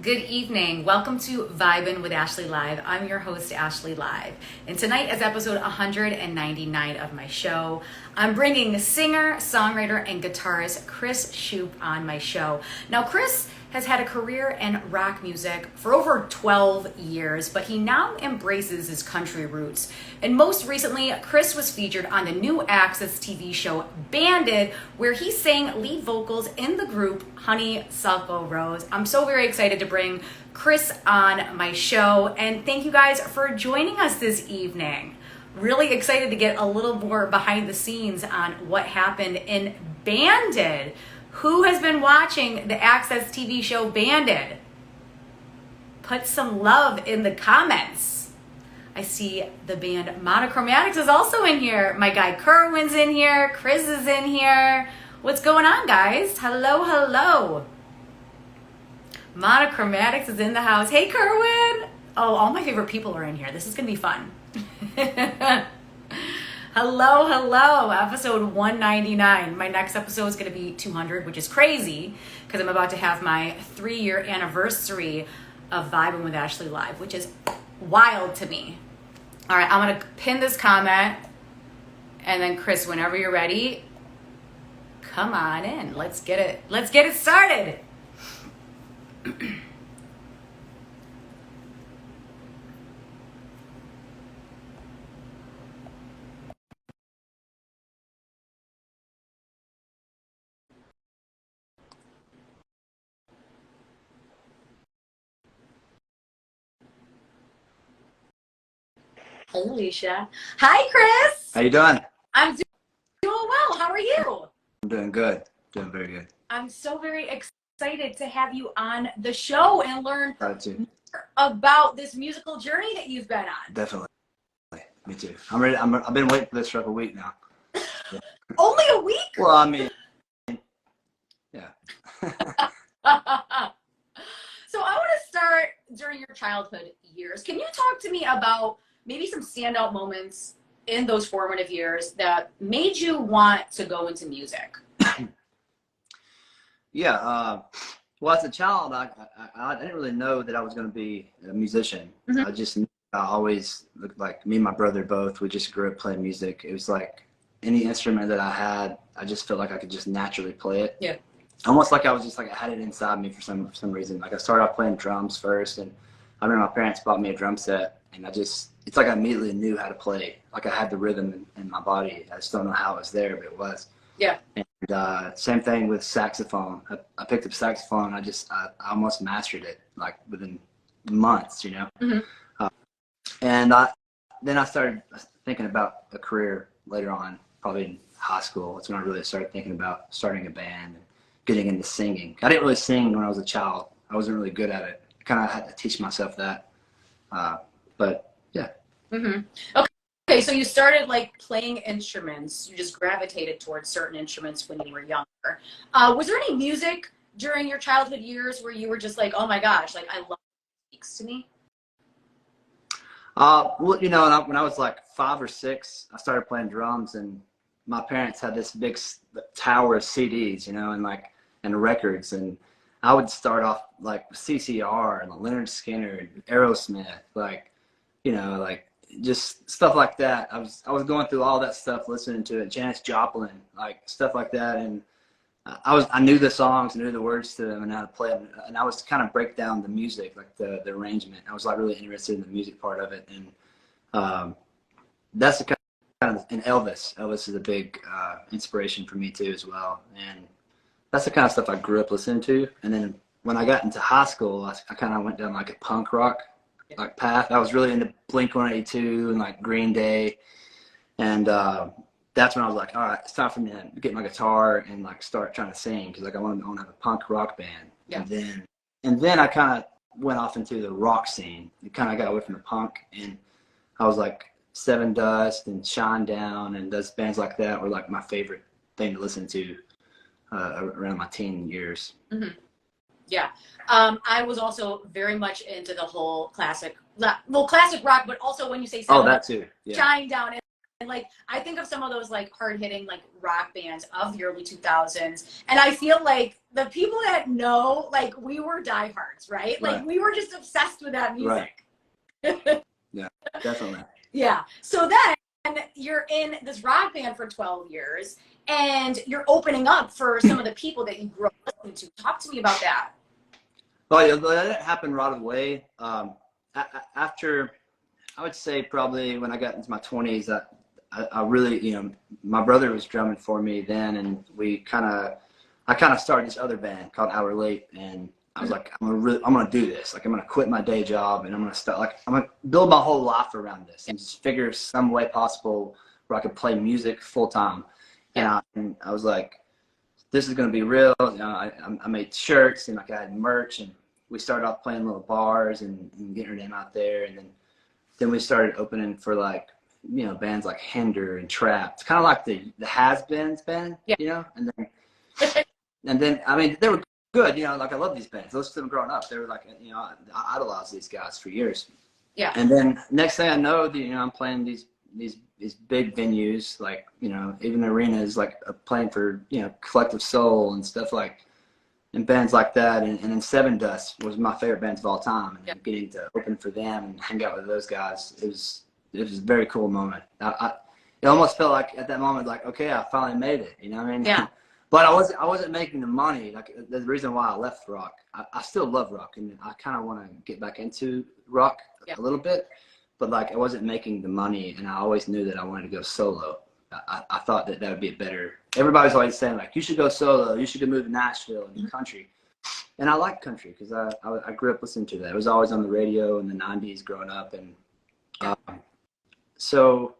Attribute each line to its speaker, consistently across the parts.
Speaker 1: Good evening. Welcome to Vibin with Ashley Live. I'm your host, Ashley Live. And tonight is episode 199 of my show. I'm bringing singer, songwriter, and guitarist Chris Shupe on my show. Now, Chris has had a career in rock music for over 12 years, but he now embraces his country roots. And most recently, Chris was featured on the new Access TV show Banded, where he sang lead vocals in the group Honeysuckle Rose. I'm so very excited to bring Chris on my show, and thank you guys for joining us this evening. Really excited to get a little more behind the scenes on what happened in Banded. Who has been watching the Access TV show Banded? Put some love in the comments. I see the band Monochromatics is also in here. My guy Kerwin's in here. Chris is in here. What's going on, guys? Hello, hello. Monochromatics is in the house. Hey, Kerwin. Oh, all my favorite people are in here. This is going to be fun. Hello, hello, episode 199. My next episode is going to be 200, which is crazy because I'm about to have my 3-year anniversary of Vibin with Ashley Live, which is wild to me. All right, I'm going to pin this comment, and then Chris, whenever you're ready, come on in. Let's get it started. Hey, Alicia. Hi, Chris.
Speaker 2: How you doing?
Speaker 1: I'm doing well. How are you?
Speaker 2: I'm doing good. Doing very good.
Speaker 1: I'm so very excited to have you on the show and learn
Speaker 2: Gratitude.
Speaker 1: more about this musical journey that you've been on.
Speaker 2: Definitely. Me too. I'm ready. I've been waiting for this for like a week now. Yeah.
Speaker 1: Only a week?
Speaker 2: Well, I mean, yeah.
Speaker 1: So I want to start during your childhood years. Can you talk to me about maybe some standout moments in those formative years that made you want to go into music?
Speaker 2: Yeah. Well, as a child, I didn't really know that I was going to be a musician.
Speaker 1: Mm-hmm.
Speaker 2: I just knew I always looked like me and my brother both. We just grew up playing music. It was like any instrument that I had, I just felt like I could just naturally play it.
Speaker 1: Yeah.
Speaker 2: Almost like I was just like I had it inside me for some reason. Like I started off playing drums first, and I remember my parents bought me a drum set, and it's like I immediately knew how to play. Like I had the rhythm in my body. I just don't know how it was there, but it was.
Speaker 1: Yeah.
Speaker 2: And same thing with saxophone. I picked up saxophone. I almost mastered it like within months, you know.
Speaker 1: Mm-hmm.
Speaker 2: And then I started thinking about a career later on, probably in high school. That's when I really started thinking about starting a band and getting into singing. I didn't really sing when I was a child. I wasn't really good at it. I kind of had to teach myself that. But yeah.
Speaker 1: Mm-hmm. Okay, so you started like playing instruments. You just gravitated towards certain instruments when you were younger. Was there any music during your childhood years where you were just like, oh my gosh, like I love it speaks to me?
Speaker 2: Well, you know, when I was like 5 or 6, I started playing drums, and my parents had this big tower of CDs, you know, and records, and I would start off like CCR and Leonard Skinner and Aerosmith, like, you know, like just stuff like that. I was going through all that stuff, listening to it, Janis Joplin, like stuff like that, and I knew the songs, knew the words to them, and how to play them, and I was kind of break down the music, like the arrangement. I was like really interested in the music part of it, and that's the kind of, and Elvis is a big inspiration for me too as well, and that's the kind of stuff I grew up listening to. And then when I got into high school, I kind of went down like a punk rock like path. I was really into Blink-182 and like Green Day, and that's when I was like, all right, it's time for me to get my guitar and like start trying to sing, because like I want to have a punk rock band.
Speaker 1: Yeah.
Speaker 2: And then I kind of went off into the rock scene. It kind of got away from the punk, and I was like Sevendust and Shinedown and those bands like that were like my favorite thing to listen to around my teen years.
Speaker 1: Mm-hmm. Yeah. I was also very much into the whole classic rock, but also when you say
Speaker 2: that too. Yeah.
Speaker 1: Shinedown, And like, I think of some of those like hard hitting like rock bands of the early 2000s. And I feel like the people that know, like we were diehards, right? Like we were just obsessed with that music.
Speaker 2: Right. Yeah, definitely.
Speaker 1: Yeah. So then you're in this rock band for 12 years and you're opening up for some of the people that you grew up listening to. Talk to me about that.
Speaker 2: Well, yeah, that happened right away. After, I would say probably when I got into my 20s, I really, you know, my brother was drumming for me then, and I kind of started this other band called Hour Late, and I was like, I'm gonna do this. Like, I'm gonna quit my day job, and I'm gonna build my whole life around this, and just figure some way possible where I could play music full time. And I was like, this is gonna be real. You know, I made shirts, and like I had merch, and we started off playing little bars and getting our name out there, and then we started opening for like, you know, bands like Hinder and Trapt, kind of like the has-beens band, you know, and then I mean, they were good, you know, like I love these bands. I listened to them growing up. They were like, you know, I idolized these guys for years. Yeah. And then next thing I know, you know, I'm playing these big venues, like, you know, even arenas, like playing for, you know, Collective Soul and stuff like, and bands like that. And then Sevendust was my favorite bands of all time. And getting to open for them and hang out with those guys, it was a very cool moment. It almost felt like at that moment, like, okay, I finally made it. You know what I mean? Yeah. But I wasn't making the money. Like, the reason why I left rock, I still love rock, and I kind of want to get back into rock a little bit. But like, I wasn't making the money, and I always knew that I wanted to go solo. I thought that would be a better. Everybody's always saying like, you should go solo. You should go move to Nashville and do country. And I like country because I grew up listening to that. It was always on the radio in the '90s growing up, and. So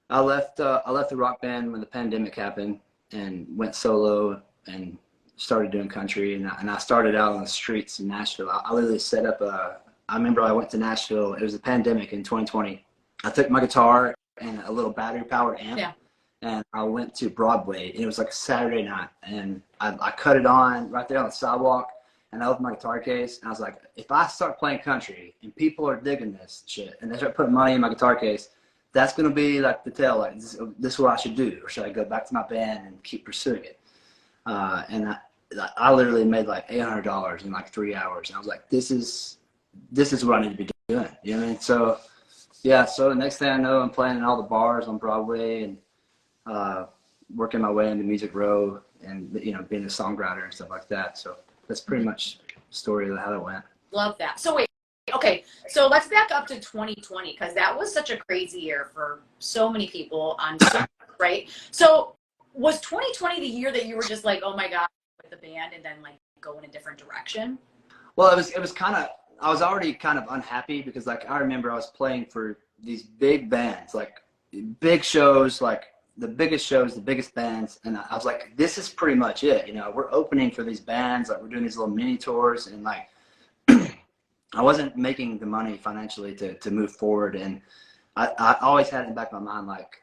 Speaker 2: I left the rock band when the pandemic happened and went solo and started doing country. And I started out on the streets in Nashville. I literally set up I remember I went to Nashville. It was the pandemic in 2020. I took my guitar and a little battery powered amp, and I went to Broadway, and it was like a Saturday night, and I cut it on right there on the sidewalk. And I opened my guitar case, and I was like, if I start playing country and people are digging this shit and they start putting money in my guitar case, that's going to be like the tell, like, this is what I should do. Or should I go back to my band and keep pursuing it? And I literally made like $800 in like 3 hours. And I was like, this is what I need to be doing. You know what I mean? So, yeah, so the next thing I know, I'm playing in all the bars on Broadway and working my way into Music Row and, you know, being a songwriter and stuff like that. So that's pretty much the story of how that went. Love that. So wait, okay, so let's back up to 2020 because that was such a crazy year for so many people on, right? So was 2020 the year that you were just like, oh my God, with the band and then like go in a different direction? Well, it was kind of, I was already kind of unhappy because like I remember I was playing for these big bands, like big shows, like the biggest shows, the biggest bands, and I was like, this is pretty much it. You know, we're opening for these bands, like we're doing these little mini tours, and like I wasn't making the money financially to move forward, and I always had it in the back of my mind like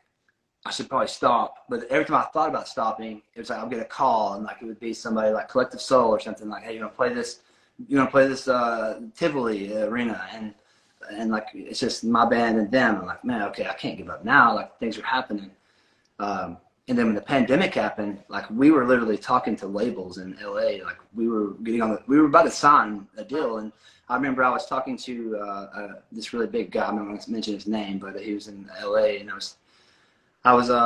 Speaker 2: I should probably stop. But every time I thought about stopping, it was like I'll get a call, and like it would be somebody like Collective Soul or something like, hey, you want to play this? You want to play this Tivoli arena? And like it's just my band and them. I'm like, man, okay, I can't give up now. Like things are happening. And then when the pandemic happened, like we were literally talking to labels in LA, like we were about to sign a deal. And I remember I was talking to this really big guy. I'm not going to mention his name, but he was in LA, and I was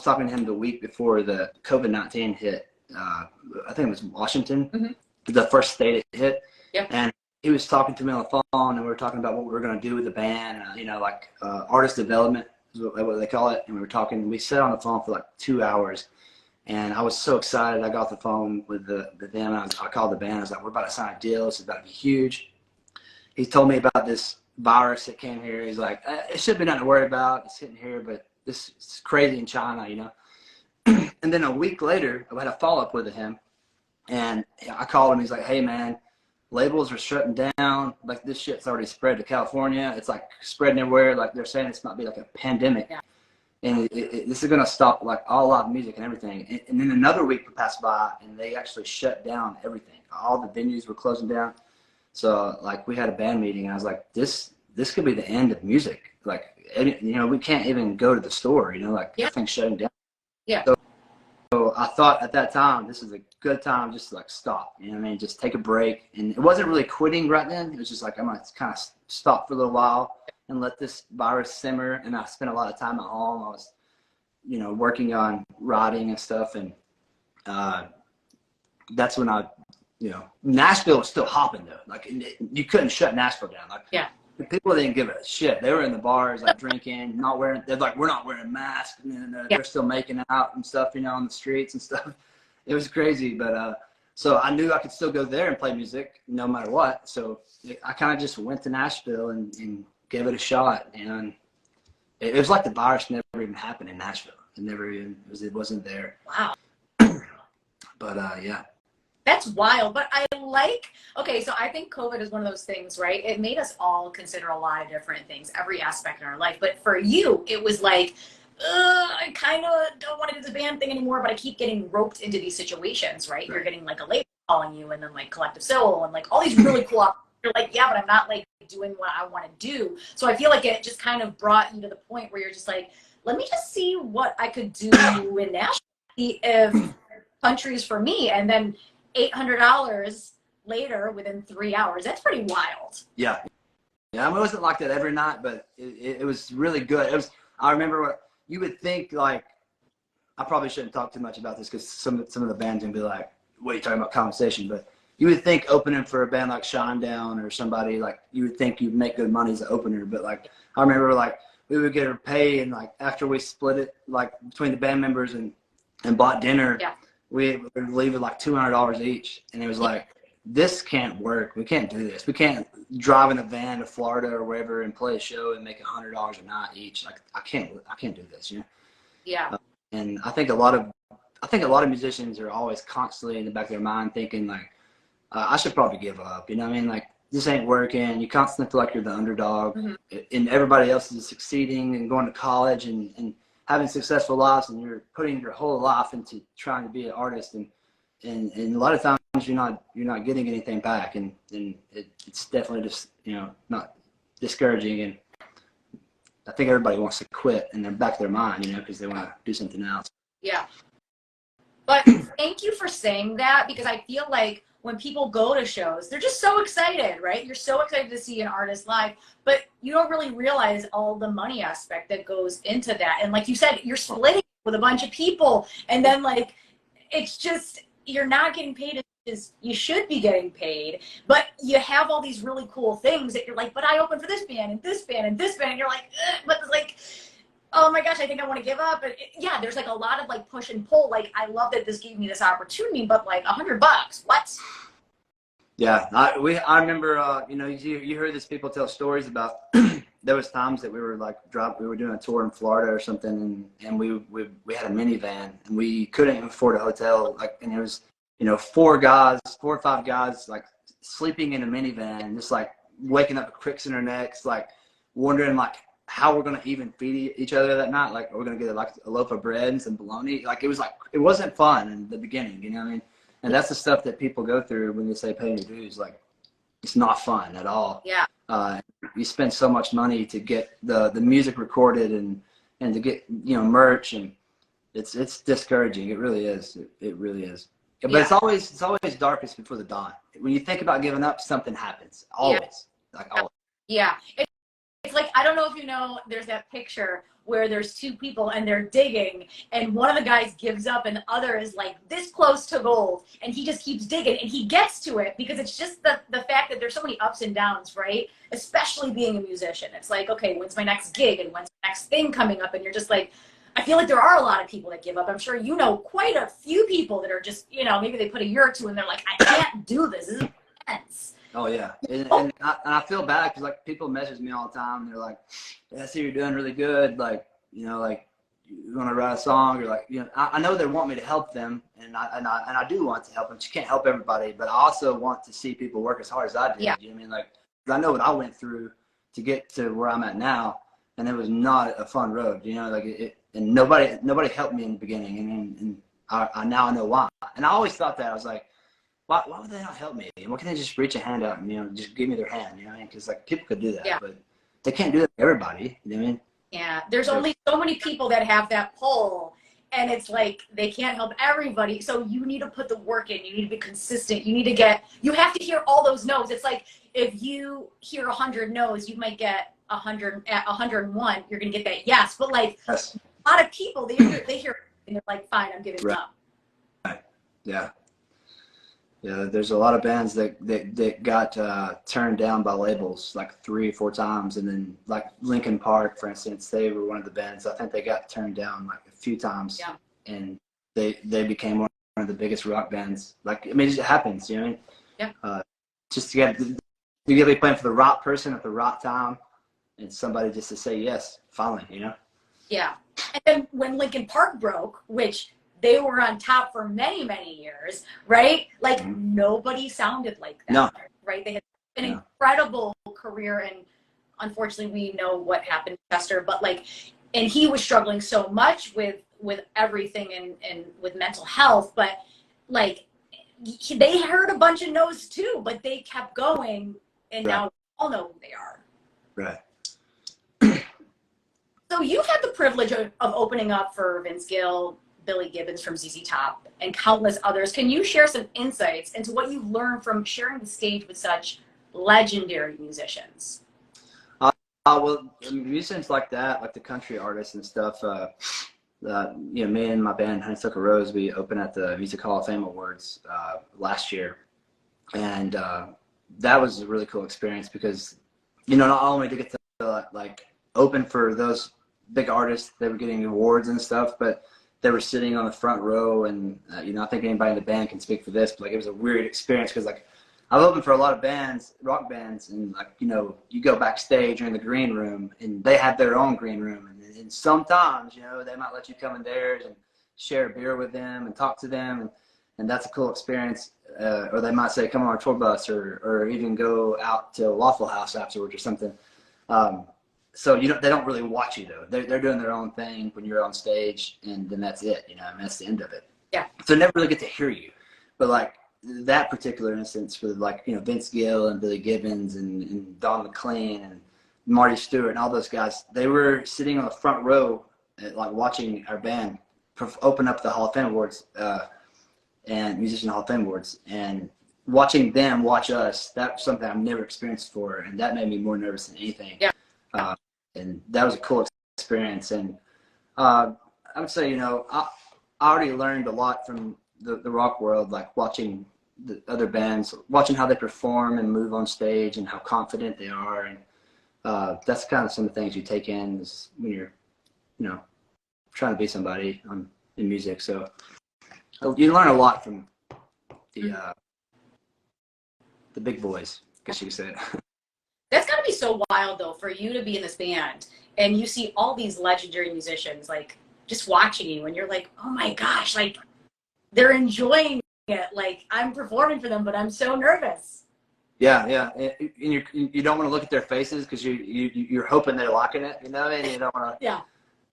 Speaker 2: talking to him the week before the COVID-19 hit. I think it was Washington, the first state it hit. Yeah. And he was talking to me on the phone, and we were talking about what we were going to do with the band, you know, like artist development. What they call it, and we were talking. We sat on the phone for like 2 hours, and I was so excited. I got off the phone with them, and I called the band. I was like, "We're about to sign a deal. This is about to be huge." He told me about this virus that came here. He's like, "It should be nothing to worry about. It's hitting here, but this is crazy in China, you know." And then a week later, I had a follow up with him, and I called him. He's like, "Hey, man, labels are shutting down. Like this shit's already spread to California. It's like spreading everywhere. Like they're saying this might be like a pandemic, and this is gonna stop like all live music and everything." And then another week passed by, and they actually shut down everything. All the venues were closing down. So like we had a band meeting, and I was like, this could be the end of music. Like you know, we can't even go to the store, you know, like everything's shutting down.
Speaker 1: Yeah.
Speaker 2: So I thought at that time, this is a good time just to like stop, you know what I mean? Just take a break. And it wasn't really quitting right then. It was just like, I'm going to kind of stop for a little while and let this virus simmer. And I spent a lot of time at home. I was, you know, working on writing and stuff. And that's when you know, Nashville was still hopping though. Like you couldn't shut Nashville down. Like people didn't give a shit. They were in the bars, like drinking, not wearing. They're like, we're not wearing masks, and then they're still making out and stuff, you know, on the streets and stuff. It was crazy, but so I knew I could still go there and play music no matter what. So I kind of just went to Nashville and gave it a shot, and it was like the virus never even happened in Nashville. It never even it wasn't there.
Speaker 1: Wow.
Speaker 2: But yeah.
Speaker 1: That's wild. But I okay, so I think COVID is one of those things, right? It made us all consider a lot of different things, every aspect in our life. But for you, it was like, I kind of don't want to do the band thing anymore, but I keep getting roped into these situations, right? You're getting like a label calling you, and then like Collective Soul, and like all these really cool you're like, yeah, but I'm not like doing what I want to do. So I feel like it just kind of brought you to the point where you're just like, let me just see what I could do in Nashville, see if country's for me. And then $800 later within 3 hours. That's pretty wild.
Speaker 2: Yeah. I mean, it wasn't like that every night, but it was really good. It was. I remember what you would think. Like, I probably shouldn't talk too much about this because some of the bands would be like, "What are you talking about compensation?" But you would think opening for a band like Shinedown or somebody, like you would think you'd make good money as an opener. But like, I remember like we would get our pay, and like after we split it like between the band members and bought dinner.
Speaker 1: Yeah.
Speaker 2: We would leave it like $200 each, and it was like, this can't work. We can't do this. We can't drive in a van to Florida or wherever and play a show and make $100 a night each. Like I can't do this, you know.
Speaker 1: Yeah.
Speaker 2: And I think a lot of musicians are always constantly in the back of their mind thinking like, I should probably give up. You know what I mean? Like this ain't working. You constantly feel like you're the underdog, and everybody else is succeeding and going to college and having successful lives, and you're putting your whole life into trying to be an artist, and a lot of times you're not getting anything back, and it's definitely just, you know, not discouraging, and I think everybody wants to quit in the back of their mind, you know, because they want to do something else.
Speaker 1: Yeah. But thank you for saying that, because I feel like when people go to shows, they're just so excited, right? You're so excited to see an artist live, but you don't really realize all the money aspect that goes into that. And like you said, you're splitting with a bunch of people, and then like, it's just, you're not getting paid as you should be getting paid, but you have all these really cool things that you're like, but I opened for this band and this band and this band, and you're like, but it's like, oh my gosh, I think I want to give up. And yeah, there's like a lot of like push and pull. Like, I love that this gave me this opportunity, but like $100, what?
Speaker 2: Yeah, I remember, you know, you heard these people tell stories about. There was times that we were like we were doing a tour in Florida or something, and we had a minivan, and we couldn't afford a hotel. Like, and it was, you know, 4 or 5 guys like sleeping in a minivan, just like waking up with cricks in our necks, like wondering like how we're gonna even feed each other that night. Like, we're gonna get like a loaf of bread and some bologna. Like, it wasn't fun in the beginning, you know what I mean? And that's the stuff that people go through when they say pay your dues. Like, it's not fun at all.
Speaker 1: Yeah.
Speaker 2: You spend so much money to get the music recorded and to get, you know, merch, and it's discouraging. It really is. It really is. But it's always darkest before the dawn. When you think about giving up, something happens. Always. Like always.
Speaker 1: Yeah. It's like, I don't know if you know, there's that picture where there's 2 people and they're digging, and one of the guys gives up and the other is like this close to gold, and he just keeps digging, and he gets to it because it's just the fact that there's so many ups and downs, right? Especially being a musician. It's like, okay, when's my next gig and when's the next thing coming up? And you're just like, I feel like there are a lot of people that give up. I'm sure you know quite a few people that are just, you know, maybe they put a year or 2 and they're like, I can't do this. This is intense.
Speaker 2: Oh yeah, and I feel bad because like people message me all the time. And they're like, "Yeah, I see you're doing really good. Like, you know, like you want to write a song, or like, you know, I know they want me to help them, and I do want to help them. You can't help everybody, but I also want to see people work as hard as I did.
Speaker 1: Yeah.
Speaker 2: You know what I mean? Like, 'cause I know what I went through to get to where I'm at now, and it was not a fun road. You know, like and nobody helped me in the beginning, and I now know why. And I always thought that I was like, why would they not help me? Why can't they just reach a hand out and, you know, just give me their hand? You know what I mean? Because like people could do that, but they can't do that to everybody. You know what I mean?
Speaker 1: Yeah, there's only so many people that have that pull, and it's like they can't help everybody. So you need to put the work in. You need to be consistent. You have to hear all those no's. It's like if you hear 100 no's, you might get 100 at 101. You're gonna get that yes. But like
Speaker 2: Yes.
Speaker 1: a lot of people, they hear and they're like, fine, I'm giving up.
Speaker 2: Right. Yeah. Yeah, there's a lot of bands that got turned down by labels like 3 or 4 times, and then like Linkin Park, for instance, they were one of the bands. I think they got turned down like a few times,
Speaker 1: Yeah.
Speaker 2: and they became one of the biggest rock bands. Like, I mean, it happens, you know.
Speaker 1: Yeah.
Speaker 2: Just to get to be playing for the rock person at the rock time, and somebody just to say yes, finally, you know.
Speaker 1: Yeah, and then when Linkin Park broke, which they were on top for many, many years, right? Like nobody sounded like that,
Speaker 2: No.
Speaker 1: right? They had an incredible career, and unfortunately, we know what happened to Chester. But like, and he was struggling so much with everything and with mental health. But like, they heard a bunch of no's too, but they kept going, and now we all know who they are.
Speaker 2: Right.
Speaker 1: So you've had the privilege of opening up for Vince Gill, Billy Gibbons from ZZ Top, and countless others. Can you share some insights into what you've learned from sharing the stage with such legendary musicians?
Speaker 2: Well, musicians like that, like the country artists and stuff, you know, me and my band, Honeysuckle Rose, we opened at the Music Hall of Fame Awards last year. And that was a really cool experience because, you know, not only to get to like open for those big artists that were getting awards and stuff, but they were sitting on the front row, and you know, I think anybody in the band can speak for this, but like it was a weird experience because like I've opened for a lot of bands, rock bands, and like, you know, you go backstage or in the green room, and they have their own green room, and sometimes, you know, they might let you come in theirs and share a beer with them and talk to them, and that's a cool experience. Or they might say, come on our tour bus, or even go out to Waffle House afterwards or something. So you know, they don't really watch you though. They're doing their own thing when you're on stage, and then that's it. You know, I mean, that's the end of it.
Speaker 1: Yeah.
Speaker 2: So they never really get to hear you. But like that particular instance for like, you know, Vince Gill and Billy Gibbons and Don McClean and Marty Stuart and all those guys, they were sitting on the front row, like watching our band open up the Hall of Fame Awards and Musician Hall of Fame Awards, and watching them watch us. That's something I've never experienced before, and that made me more nervous than anything.
Speaker 1: Yeah.
Speaker 2: And that was a cool experience. And I would say, you know, I already learned a lot from the rock world, like watching the other bands, watching how they perform and move on stage and how confident they are. And that's kind of some of the things you take in is when you're, you know, trying to be somebody in music. So you learn a lot from the big boys, I guess you could say it.
Speaker 1: That's got to be so wild, though, for you to be in this band and you see all these legendary musicians, like, just watching you, and you're like, oh my gosh, like, they're enjoying it. Like, I'm performing for them, but I'm so nervous.
Speaker 2: Yeah. And you don't want to look at their faces because you're hoping they're liking it, you know, and you don't want to.
Speaker 1: Yeah.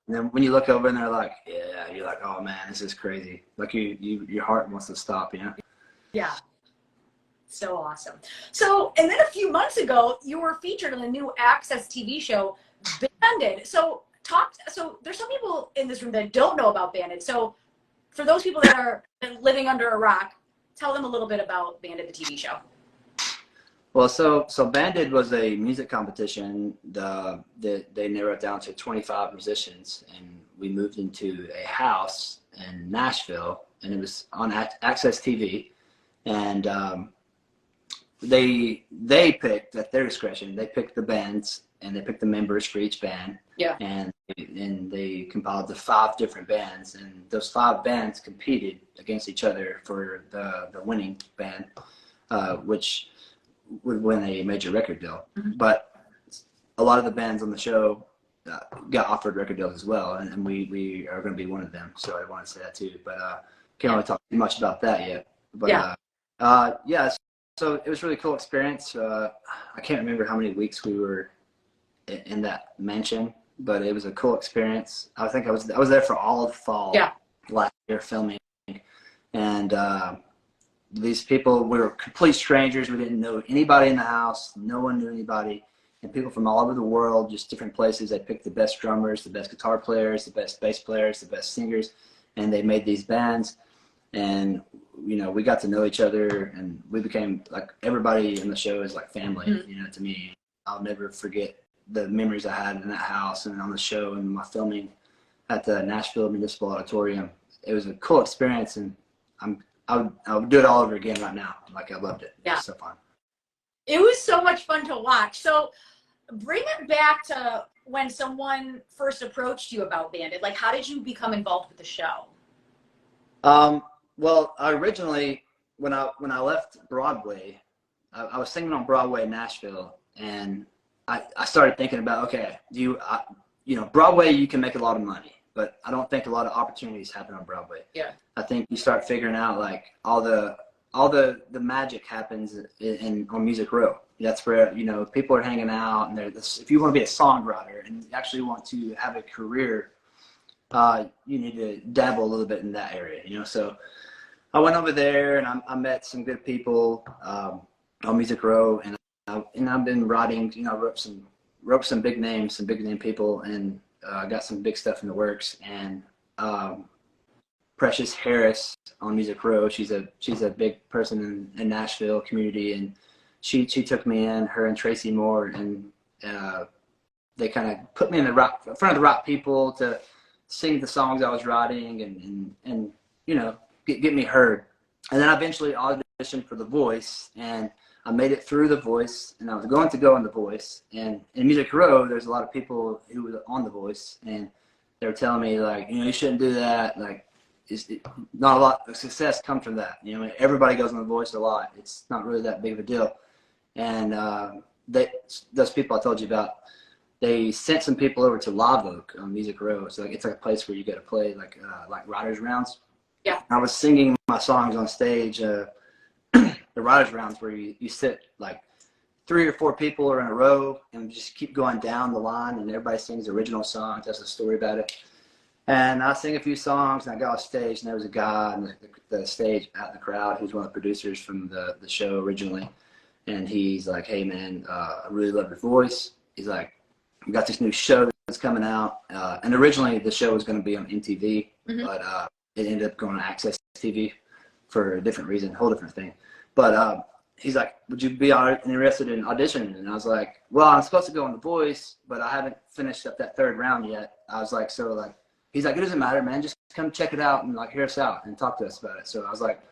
Speaker 2: And then when you look over and they're like, yeah, you're like, oh man, this is crazy. Like your heart wants to stop, you know?
Speaker 1: Yeah. So awesome. So, and then a few months ago, you were featured on the new Access TV show, Banded. So there's some people in this room that don't know about Banded. So for those people that are living under a rock, tell them a little bit about Banded, the TV show.
Speaker 2: Well, so Banded was a music competition that they narrowed down to 25 musicians, and we moved into a house in Nashville, and it was on Access TV, and they picked at their discretion. They picked the bands and they picked the members for each band.
Speaker 1: Yeah.
Speaker 2: And they compiled the 5 different bands, and those 5 bands competed against each other for the winning band, which would win a major record deal. Mm-hmm. But a lot of the bands on the show got offered record deals as well, and we are going to be one of them. So I want to say that too, but can't really talk too much about that yet. But yeah. So it was a really cool experience. I can't remember how many weeks we were in that mansion, but it was a cool experience. I think I was there for all of fall last year filming, and these people, we were complete strangers. We didn't know anybody in the house. No one knew anybody, and people from all over the world, just different places. They picked the best drummers, the best guitar players, the best bass players, the best singers, and they made these bands. And you know, we got to know each other, and we became like, everybody in the show is like family.
Speaker 1: Mm-hmm.
Speaker 2: You know, to me, I'll never forget the memories I had in that house and on the show and my filming at the Nashville Municipal Auditorium. It was a cool experience, and I would do it all over again right now. Like, I loved it. Yeah. It was so fun.
Speaker 3: It was so much fun to watch. So bring it back to when someone first approached you about Bandit. Like, how did you become involved with the show?
Speaker 2: Well, originally, when I left Broadway, I was singing on Broadway in Nashville, and I started thinking about, okay, you know, Broadway, you can make a lot of money, but I don't think a lot of opportunities happen on Broadway. Yeah. I think you start figuring out like all the magic happens on Music Row. That's where, you know, people are hanging out, and if you want to be a songwriter and actually want to have a career, you need to dabble a little bit in that area, you know. So I went over there, and I met some good people on Music Row, and I've been writing, you know, wrote some big name people, and got some big stuff in the works. And Precious Harris on Music Row, she's a big person in Nashville community, and she took me in, her and Tracy Moore, and they kind of put me in front of the right people to sing the songs I was writing, and you know, get me heard. And then I eventually auditioned for The Voice, and I made it through The Voice, and I was going to go on The Voice. And in Music Row, there's a lot of people who were on The Voice, and they were telling me, like, you know, you shouldn't do that. Like, not a lot of success comes from that. You know, everybody goes on The Voice a lot. It's not really that big of a deal. And those people I told you about, they sent some people over to Live Oak on Music Row. So it's like a place where you get to play like writers' rounds. Yeah. I was singing my songs on stage. The writers' rounds where you sit like 3 or 4 people are in a row and just keep going down the line, and everybody sings original songs, has a story about it. And I sing a few songs, and I got off stage, and there was a guy on the stage out in the crowd who's one of the producers from the show originally. And he's like, hey man, I really love your voice. He's like, we got this new show that's coming out. And originally the show was going to be on MTV, mm-hmm. but it ended up going to Access TV for a different reason, a whole different thing. But he's like, would you be interested in auditioning? And I was like, well, I'm supposed to go on The Voice, but I haven't finished up that 3rd round yet. I was like, so like, he's like, it doesn't matter, man. Just come check it out and like hear us out and talk to us about it. So I was like,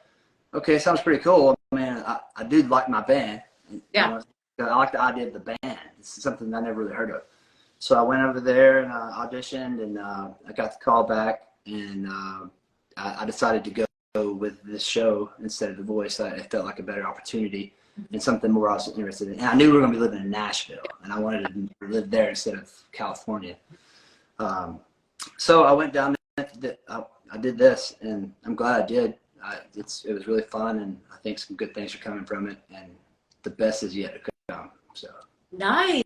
Speaker 2: okay, sounds pretty cool. Man, I do like my band. Yeah. You know, I like the idea of the band. It's something I never really heard of. So I went over there and auditioned, and I got the call back, and I decided to go with this show instead of The Voice. It felt like a better opportunity and something more I was interested in. And I knew we were going to be living in Nashville, and I wanted to live there instead of California. So I went down there. I did this, and I'm glad I did. It was really fun, and I think some good things are coming from it, and the best is yet to come. So
Speaker 3: nice.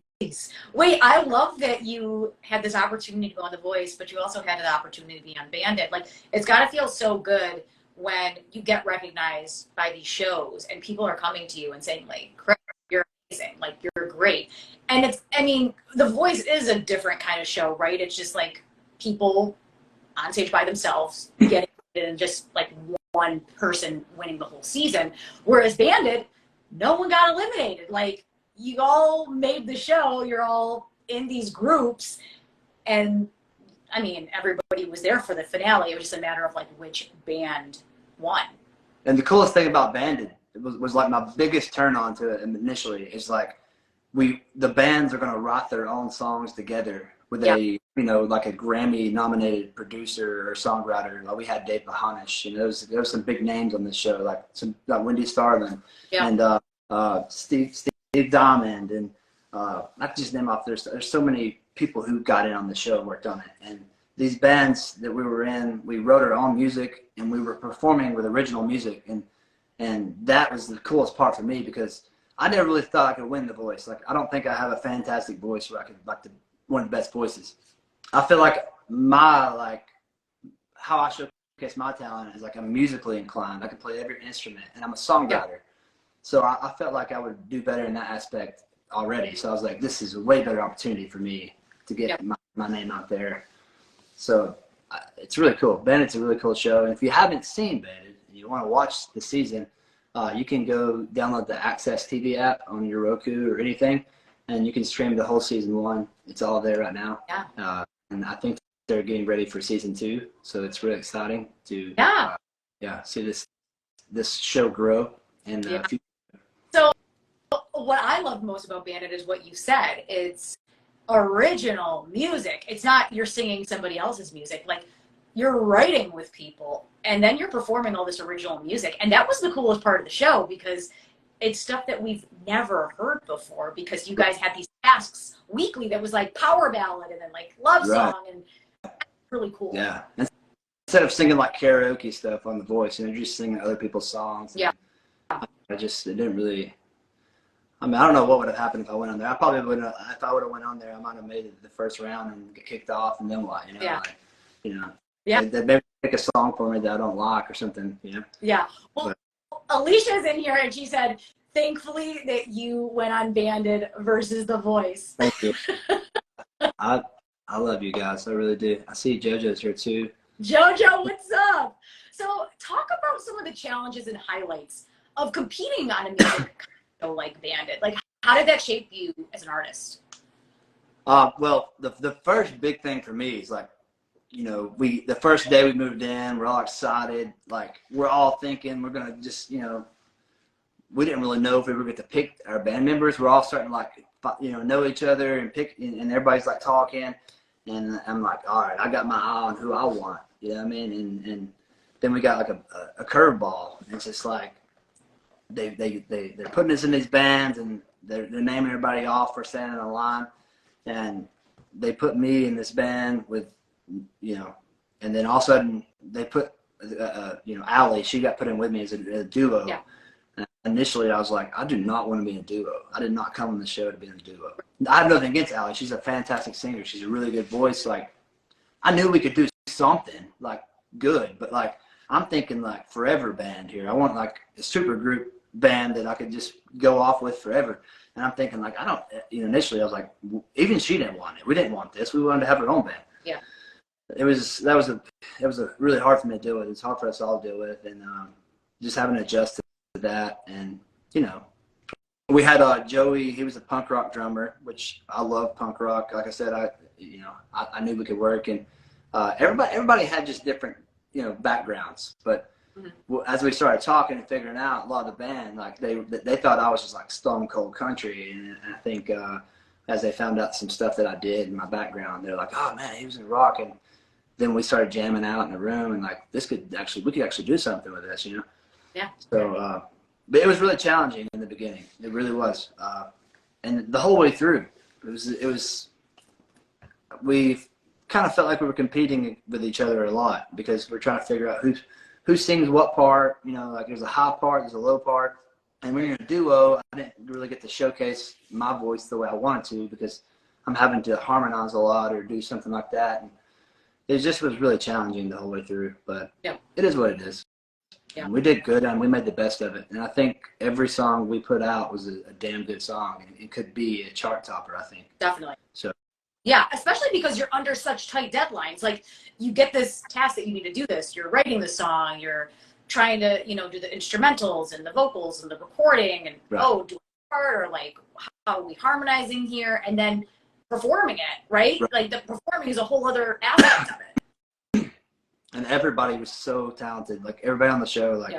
Speaker 3: Wait, I love that you had this opportunity to go on The Voice, but you also had an opportunity to be on Bandit. Like, it's got to feel so good when you get recognized by these shows and people are coming to you and saying, like, Chris, you're amazing, like, you're great. And it's, I mean, The Voice is a different kind of show, right? It's just like people on stage by themselves getting it, and just like one person winning the whole season. Whereas Bandit, no one got eliminated. Like, you all made the show, you're all in these groups, and I mean, everybody was there for the finale. It was just a matter of like which band won.
Speaker 2: And the coolest thing about Bandit was like my biggest turn on to it initially is like the bands are gonna write their own songs together with a, you know, like a Grammy nominated producer or songwriter. Like we had Dave Bahanish, you know, there was some big names on this show, like Wendy Starlin and Steve Diamond, and I could just name off. There's so many people who got in on the show and worked on it. And these bands that we were in, we wrote our own music, and we were performing with original music, and that was the coolest part for me, because I never really thought I could win The Voice. Like, I don't think I have a fantastic voice where I could one of the best voices. I feel like how I showcase my talent is like I'm musically inclined. I can play every instrument, and I'm a songwriter. So I felt like I would do better in that aspect already. So I was like, this is a way better opportunity for me to get my name out there. So it's really cool. Bandit's a really cool show. And if you haven't seen Bandit and you want to watch the season, you can go download the Access TV app on your Roku or anything, and you can stream the whole season 1. It's all there right now.
Speaker 3: Yeah.
Speaker 2: And I think they're getting ready for season 2. So it's really exciting to see this show grow in the future.
Speaker 3: So what I love most about Bandit is what you said. It's original music. It's not you're singing somebody else's music. Like, you're writing with people, and then you're performing all this original music. And that was the coolest part of the show, because it's stuff that we've never heard before, because you guys had these tasks weekly that was like power ballad and then like love song, and really cool.
Speaker 2: Yeah. Instead of singing like karaoke stuff on The Voice, you're just singing other people's songs.
Speaker 3: Yeah.
Speaker 2: It didn't really, I mean, I don't know what would have happened if I went on there. I probably wouldn't have, if I would have went on there, I might have made it the first round and get kicked off, and then what, They maybe pick a song for me that I don't like or something,
Speaker 3: Yeah. Well, Alicia's in here, and she said, thankfully that you went on Bandit versus The Voice.
Speaker 2: Thank you. I love you guys. I really do. I see JoJo's here too.
Speaker 3: JoJo, what's up? So talk about some of the challenges and highlights of competing on a music show like Bandit. Like, how did that shape you as an artist?
Speaker 2: Well, the first big thing for me is like, the first day we moved in, we're all excited. Like, we're all thinking we're going to just, we didn't really know if we were going to pick our band members. We're all starting to like, know each other and pick, and everybody's like talking. And I'm like, all right, I got my eye on who I want. You know what I mean? And then we got like a curveball. It's just like, they're putting us in these bands, and they're naming everybody off for standing in line. And they put me in this band with, and then all of a sudden they put, Allie, she got put in with me as a duo.
Speaker 3: Yeah.
Speaker 2: And initially I was like, I do not want to be in a duo. I did not come on the show to be in a duo. I have nothing against Allie. She's a fantastic singer. She's a really good voice. Like, I knew we could do something like good, but like, I'm thinking like forever band here. I want like a super group band that I could just go off with forever. And I'm thinking like, I don't, initially I was like, even she didn't want it. We didn't want this. We wanted to have our own band.
Speaker 3: Yeah.
Speaker 2: It was a really hard for me to deal with. It's hard for us all to deal with, and just having to adjust to that. And we had Joey. He was a punk rock drummer, which I love punk rock. Like I said, I knew we could work, and everybody had just different backgrounds. But as we started talking and figuring out a lot of the band, like they thought I was just like stone cold country, and I think as they found out some stuff that I did in my background, they're like, oh man, he was in rock. And then we started jamming out in the room, and like, we could actually do something with this,
Speaker 3: Yeah.
Speaker 2: So, but it was really challenging in the beginning. It really was. And the whole way through, we kind of felt like we were competing with each other a lot, because we're trying to figure out who sings what part, like there's a high part, there's a low part. And when you're in a duo, I didn't really get to showcase my voice the way I wanted to, because I'm having to harmonize a lot or do something like that. And it just was really challenging the whole way through, but it is what it is. Yeah. And we did good, and we made the best of it. And I think every song we put out was a damn good song, and it could be a chart topper, I think.
Speaker 3: Definitely.
Speaker 2: So.
Speaker 3: Yeah, especially because you're under such tight deadlines. Like, you get this task that you need to do this. You're writing the song. You're trying to, do the instrumentals and the vocals and the recording, and do a part, or like, how are we harmonizing here, and then performing it, right? Like, the performing is a whole other aspect of it.
Speaker 2: And everybody was so talented. Like, everybody on the show, like,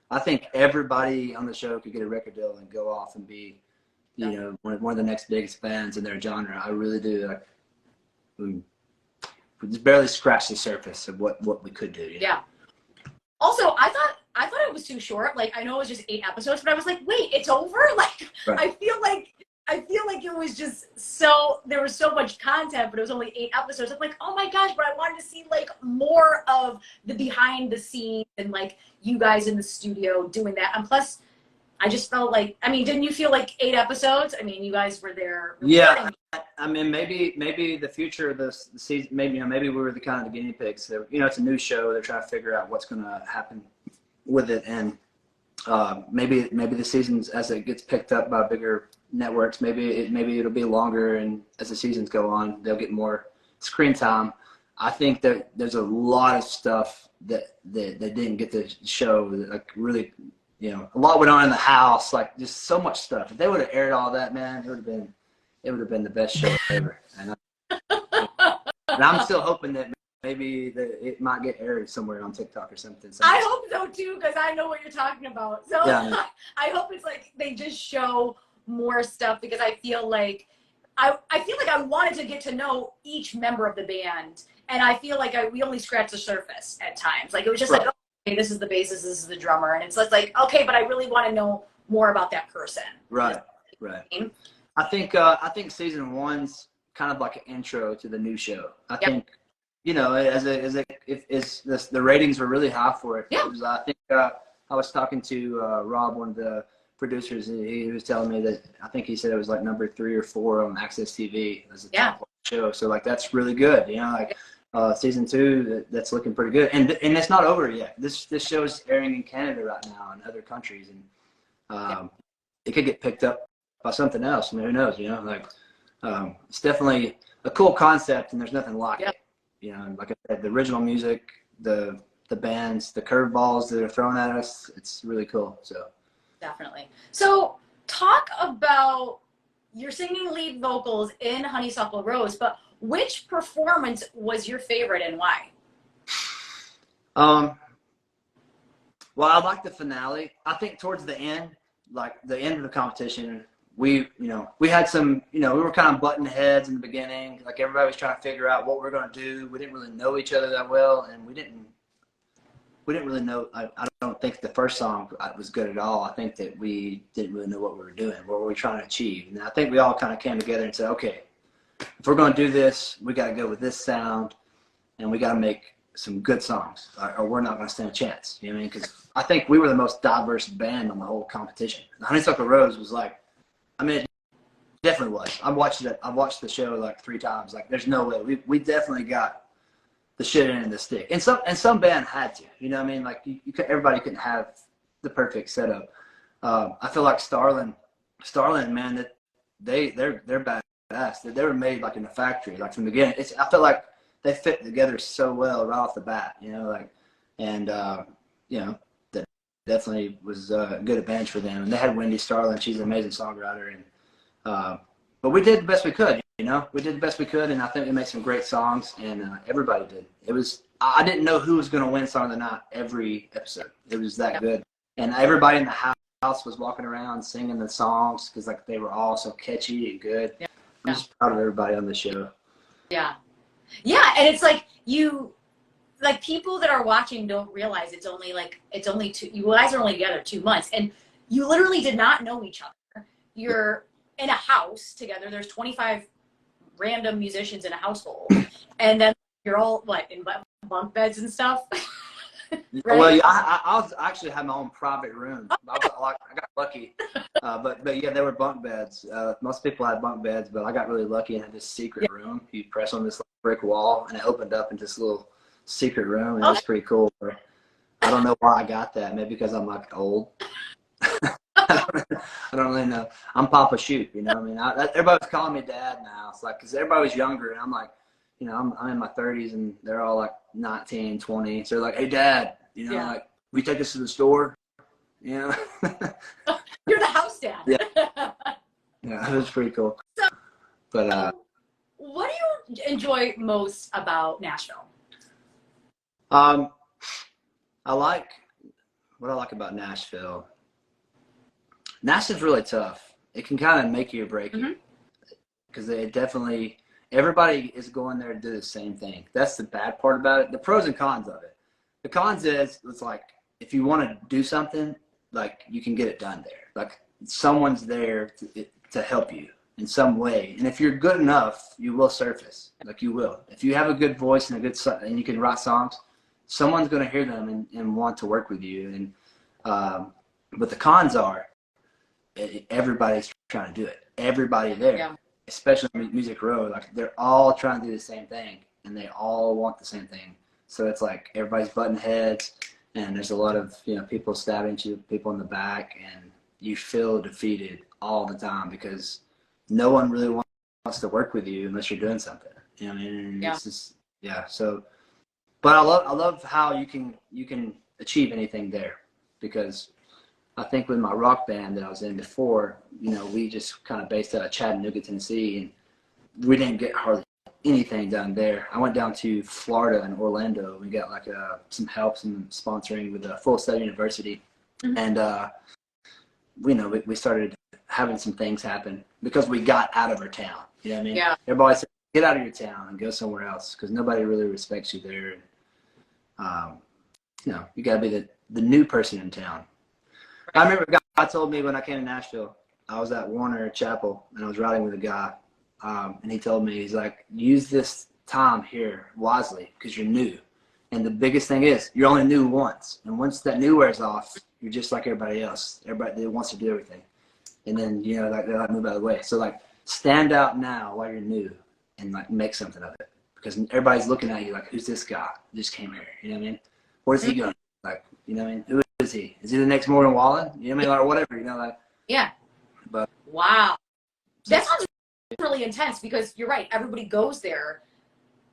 Speaker 2: I think everybody on the show could get a record deal and go off and be, one of the next biggest bands in their genre. I really do. Like, we just barely scratched the surface of what we could do.
Speaker 3: Yeah. Also, I thought it was too short. Like, I know it was just 8 episodes, but I was like, wait, it's over? Like, I feel like it was just there was so much content, but it was only 8 episodes. I'm like, oh my gosh, but I wanted to see like more of the behind the scenes, and like you guys in the studio doing that. And plus, I just felt like, didn't you feel like 8 episodes? You guys were there recording.
Speaker 2: Yeah. Maybe the future of the season, maybe we were the kind of the guinea pigs. It's a new show. They're trying to figure out what's going to happen with it, and maybe the seasons, as it gets picked up by bigger networks. Maybe it'll be longer, and as the seasons go on, they'll get more screen time. I think that there's a lot of stuff that they didn't get to show. Like really, you know, a lot went on in the house. Like just so much stuff. If they would have aired all that, man, it would have been the best show ever. And I'm still hoping that maybe it might get aired somewhere on TikTok or something.
Speaker 3: I hope so too, because I know what you're talking about. So
Speaker 2: yeah.
Speaker 3: I hope it's like they just show more stuff, because I feel like I wanted to get to know each member of the band, and I feel like we only scratched the surface at times. Like it was just like, okay, this is the bassist, this is the drummer, and it's like, okay, but I really want to know more about that person.
Speaker 2: Right. I think season 1's kind of like an intro to the new show. I think, you know, the ratings were really high for it.
Speaker 3: Yeah.
Speaker 2: I think I was talking to Rob, one of the producers, and he was telling me that I think he said it was like number 3 or 4 on Access TV as a top show. So like that's really good. You know, like season 2, that's looking pretty good. And it's not over yet. This show is airing in Canada right now and other countries, and it could get picked up by something else. I mean, who knows? You know, like it's definitely a cool concept, and there's nothing like it. You know, like I said, the original music, the bands, the curveballs that are thrown at us, it's really cool. So
Speaker 3: definitely. So talk about your singing lead vocals in Honeysuckle Rose, but which performance was your favorite and why?
Speaker 2: Well, I like the finale. I think towards the end, like the end of the competition, we had some, we were kind of butting heads in the beginning. Like everybody was trying to figure out what we're going to do. We didn't really know each other that well, and we didn't really know. I don't think the first song was good at all. I think that we didn't really know what we were doing, what were we trying to achieve. And I think we all kind of came together and said, okay, if we're going to do this, we got to go with this sound, and we got to make some good songs, or we're not going to stand a chance. You know what I mean? Because I think we were the most diverse band on the whole competition. The Honeysuckle Rose was like, I mean, it definitely was. I've watched the show like 3 times. Like, there's no way. We definitely got the shit in the stick. And some band had to. You know what I mean? Like, everybody couldn't have the perfect setup. I feel like Starland, man, that they're badass. They were made like in a factory, like from the beginning. I feel like they fit together so well right off the bat. You know, like, and that definitely was a good advantage for them. And they had Wendy Starland. She's an amazing songwriter. And but we did the best we could. You know, we did the best we could, and I think we made some great songs. And everybody did. I didn't know who was going to win Song of the Night every episode. It was that good. And everybody in the house was walking around singing the songs because like they were all so catchy and good. Yeah. I'm just proud of everybody on the show.
Speaker 3: Yeah, and it's like people that are watching don't realize it's only 2. You guys are only together 2 months, and you literally did not know each other. You're in a house together. There's 25 random musicians in a household, and then you're all in bunk beds and stuff. Right?
Speaker 2: Well, I actually had my own private room. I got lucky, but yeah, there were bunk beds. Most people had bunk beds, but I got really lucky and had this secret room. You press on this brick wall, and it opened up into this little secret room, and it was pretty cool. I don't know why I got that. Maybe because I'm like old. I don't really know. I'm Papa Shupe, you know what I mean? Everybody's calling me Dad now. It's like, because everybody was younger, and I'm like, you know, I'm in my 30s, and they're all like 19, 20. So they're like, hey, Dad, you know, like, we take this to the store, you know?
Speaker 3: You're the house dad.
Speaker 2: Yeah, it was pretty cool.
Speaker 3: So,
Speaker 2: but
Speaker 3: what do you enjoy most about Nashville?
Speaker 2: what I like about Nashville. Nashville's really tough. It can kind of make you or break you, because everybody is going there to do the same thing. That's the bad part about it. The pros and cons of it. The cons is, it's like, if you want to do something, like, you can get it done there. Like, someone's there to help you in some way. And if you're good enough, you will surface. Like, you will. If you have a good voice and and you can write songs, someone's going to hear them and want to work with you. And but the cons are, everybody's trying to do it. Everybody there, especially Music Row, like, they're all trying to do the same thing, and they all want the same thing. So it's like everybody's butting heads, and there's a lot of people stabbing you, people in the back, and you feel defeated all the time because no one really wants to work with you unless you're doing something. You know what I mean?
Speaker 3: Yeah.
Speaker 2: It's just, yeah. So, but I love how you can achieve anything there, because I think with my rock band that I was in before, you know, we just kind of based out of Chattanooga, Tennessee, and we didn't get hardly anything done there. I went down to Florida and Orlando. We got like some help, some sponsoring with Full Sail University, and we started having some things happen because we got out of our town. You know what I mean?
Speaker 3: Yeah.
Speaker 2: Everybody said, get out of your town and go somewhere else because nobody really respects you there. You know, you got to be the new person in town. I remember a guy told me when I came to Nashville, I was at Warner Chapel and I was riding with a guy, and he told me, he's like, use this time here wisely because you're new. And the biggest thing is you're only new once. And once that new wears off, you're just like everybody else. Everybody wants to do everything. And then, you know, like they're like, move out of the way. So like stand out now while you're new and like make something of it, because everybody's looking at you like, who's this guy who just came here? You know what I mean? Where's he going? Like, you know what I mean? Who is he? Is he the next Morgan Wallen? You know what I mean? Or whatever, you know, like.
Speaker 3: Yeah.
Speaker 2: But
Speaker 3: wow. That sounds really intense because you're right. Everybody goes there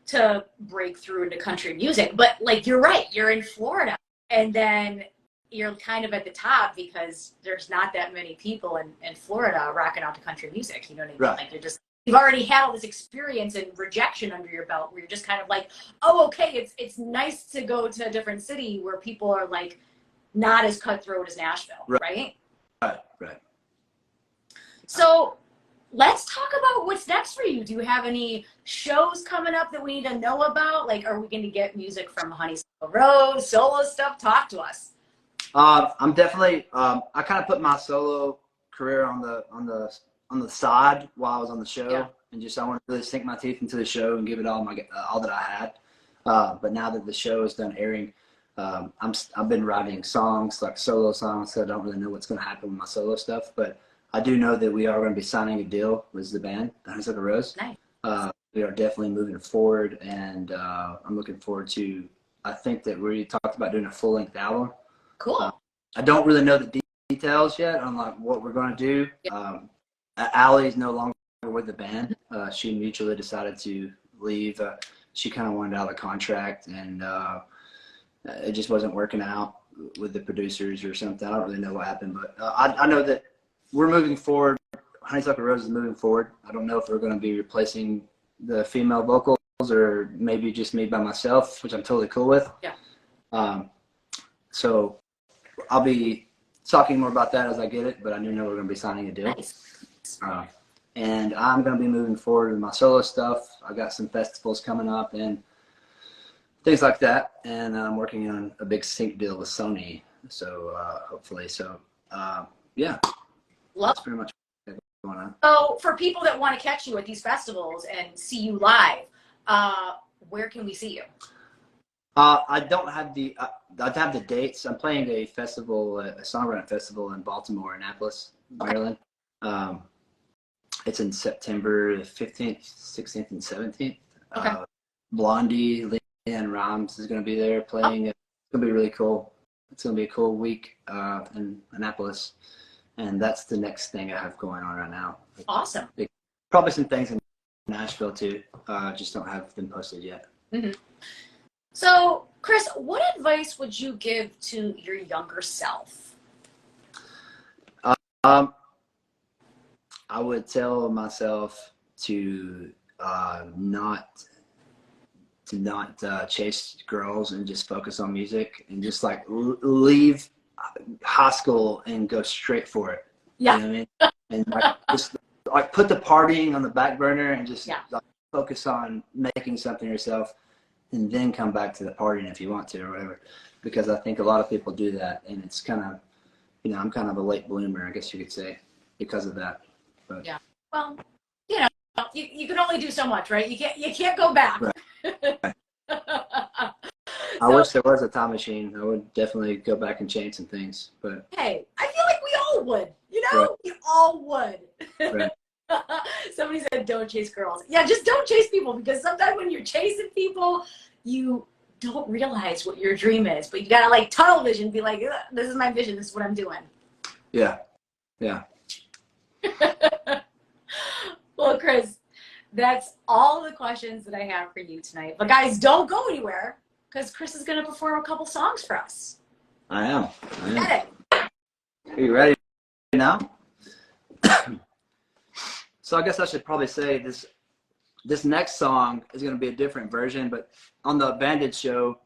Speaker 3: to break through into country music. But like, you're right. You're in Florida and then you're kind of at the top because there's not that many people in Florida rocking out to country music. You know what I mean?
Speaker 2: Right.
Speaker 3: Like you've already had all this experience and rejection under your belt where you're just kind of like, oh, okay, it's nice to go to a different city where people are like not as cutthroat as Nashville, right?
Speaker 2: Right.
Speaker 3: So let's talk about what's next for you. Do you have any shows coming up that we need to know about? Like, are we going to get music from Honeysuckle Rose, solo stuff? Talk to us.
Speaker 2: I'm definitely. I kind of put my solo career on the side while I was on the show, and just I want to really sink my teeth into the show and give it all that I had. But now that the show is done airing, I've been writing songs, like solo songs, so I don't really know what's going to happen with my solo stuff. But I do know that we are going to be signing a deal with the band, Honeysuckle Rose.
Speaker 3: Nice.
Speaker 2: We are definitely moving forward, and I'm looking forward to. I think that we talked about doing a full-length album.
Speaker 3: Cool.
Speaker 2: I don't really know the details yet on like what we're going to do. Allie's no longer with the band. She mutually decided to leave. She kind of wanted out of the contract, and it just wasn't working out with the producers or something. I don't really know what happened, but I know that we're moving forward. Honeysuckle Rose is moving forward. I don't know if we're going to be replacing the female vocals or maybe just me by myself, which I'm totally cool with.
Speaker 3: Yeah.
Speaker 2: So I'll be talking more about that as I get it, but I do know we're going to be signing a deal.
Speaker 3: Nice.
Speaker 2: And I'm going to be moving forward with my solo stuff. I got some festivals coming up and things like that. And I'm working on a big sync deal with Sony. So hopefully. So yeah, that's pretty much what's going on.
Speaker 3: So for people that want to catch you at these festivals and see you live, where can we see you?
Speaker 2: I don't have I have the dates. I'm playing a festival, a songwriting festival in Baltimore, Annapolis, Maryland. It's in September 15th, 16th, and 17th.
Speaker 3: Okay.
Speaker 2: Blondie, Leanne Rhymes is going to be there playing. It's going to be really cool. It's going to be a cool week in Annapolis. And that's the next thing I have going on right now.
Speaker 3: Awesome.
Speaker 2: Probably some things in Nashville too. Just don't have them posted yet.
Speaker 3: Mm-hmm. So, Chris, what advice would you give to your younger self?
Speaker 2: I would tell myself to not chase girls and just focus on music and just like leave high school and go straight for it.
Speaker 3: Yeah.
Speaker 2: You know what I mean? And like, just like put the partying on the back burner and just like, focus on making something yourself, and then come back to the partying if you want to or whatever. Because I think a lot of people do that, and it's kind of, you know, I'm kind of a late bloomer, I guess you could say, because of that. But,
Speaker 3: yeah. Well, you know, you can only do so much, right? You can't go back.
Speaker 2: Right. I wish there was a time machine. I would definitely go back and change some things. But
Speaker 3: hey, I feel like we all would. You know,
Speaker 2: right.
Speaker 3: We all would.
Speaker 2: Right.
Speaker 3: Somebody said, "Don't chase girls." Yeah, just don't chase people, because sometimes when you're chasing people, you don't realize what your dream is. But you gotta like tunnel vision, be like, "This is my vision. This is what I'm doing."
Speaker 2: Yeah. Yeah.
Speaker 3: Well, Chris, that's all the questions that I have for you tonight. But guys, don't go anywhere because Chris is going to perform a couple songs for us.
Speaker 2: I am.
Speaker 3: Get it.
Speaker 2: Are you ready now? So I guess I should probably say this next song is going to be a different version, but on the Bandit show,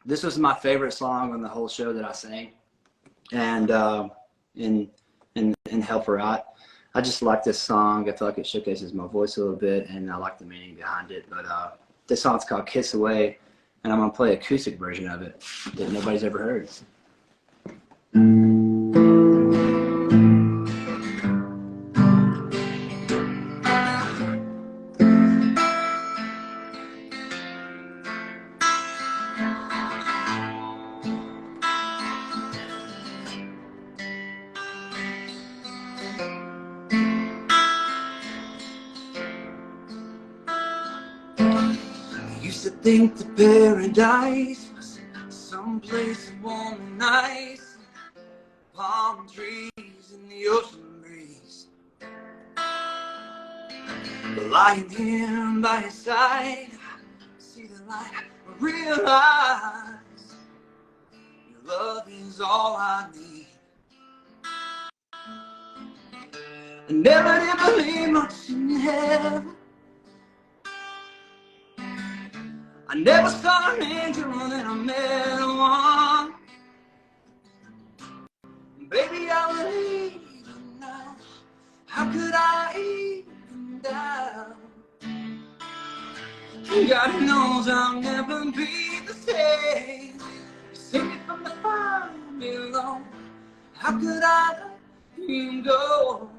Speaker 2: this was my favorite song on the whole show that I sang, and in Help Her Out. I just like this song. I feel like it showcases my voice a little bit, and I like the meaning behind it. But this song's called Kiss Away, and I'm going to play an acoustic version of it that nobody's ever heard. Think the paradise was someplace warm and nice, palm trees and the ocean breeze. But lying here by his side, I see the light, I realize your love is all I need. I never did believe much in heaven. I never saw an angel, and I met one. Baby, I believe you now. How could I even doubt? God knows I'll never be the same. You saved me from the fire below. How could I let you go?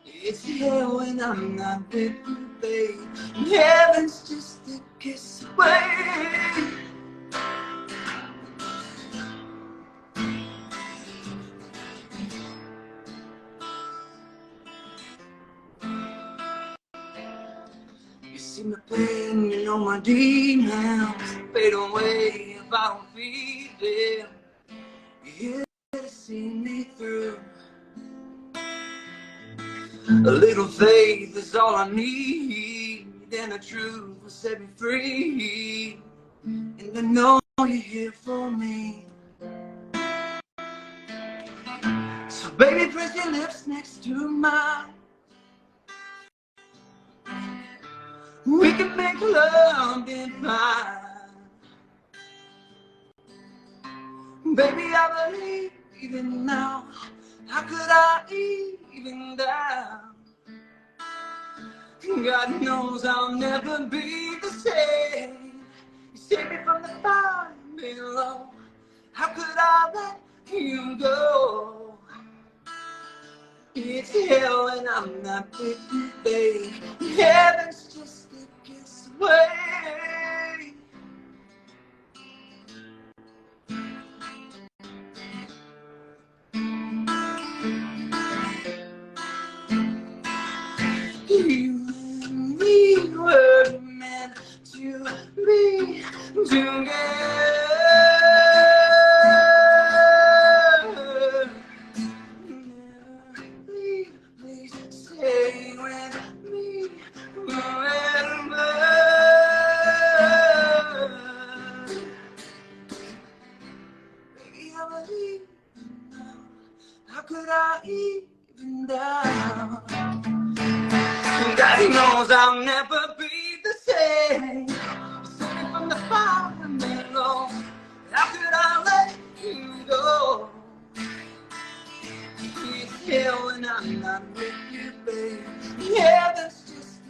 Speaker 2: It's hell when I'm not with you, babe. Heaven's just a kiss away. You see my pain, you know my demons fade away if I don't feed them. You're here to see me through. A little faith is all I need, and the truth will set me free. And I know you're here for me. So baby, press your lips next to mine. We can make love divine. Baby, I believe even now. How could I even doubt? God knows I'll never be the same. You saved me from the fire below. How could I let you go? It's hell and I'm not with you, babe. Heaven's just a kiss away. You and me were meant to be together. Please stay with me forever. Baby, I believe now. How could I even doubt? God knows I'll never be the same. Singing from the fire below. How could I let you go? It's hell when I'm not with you, babe. Yeah, that's just a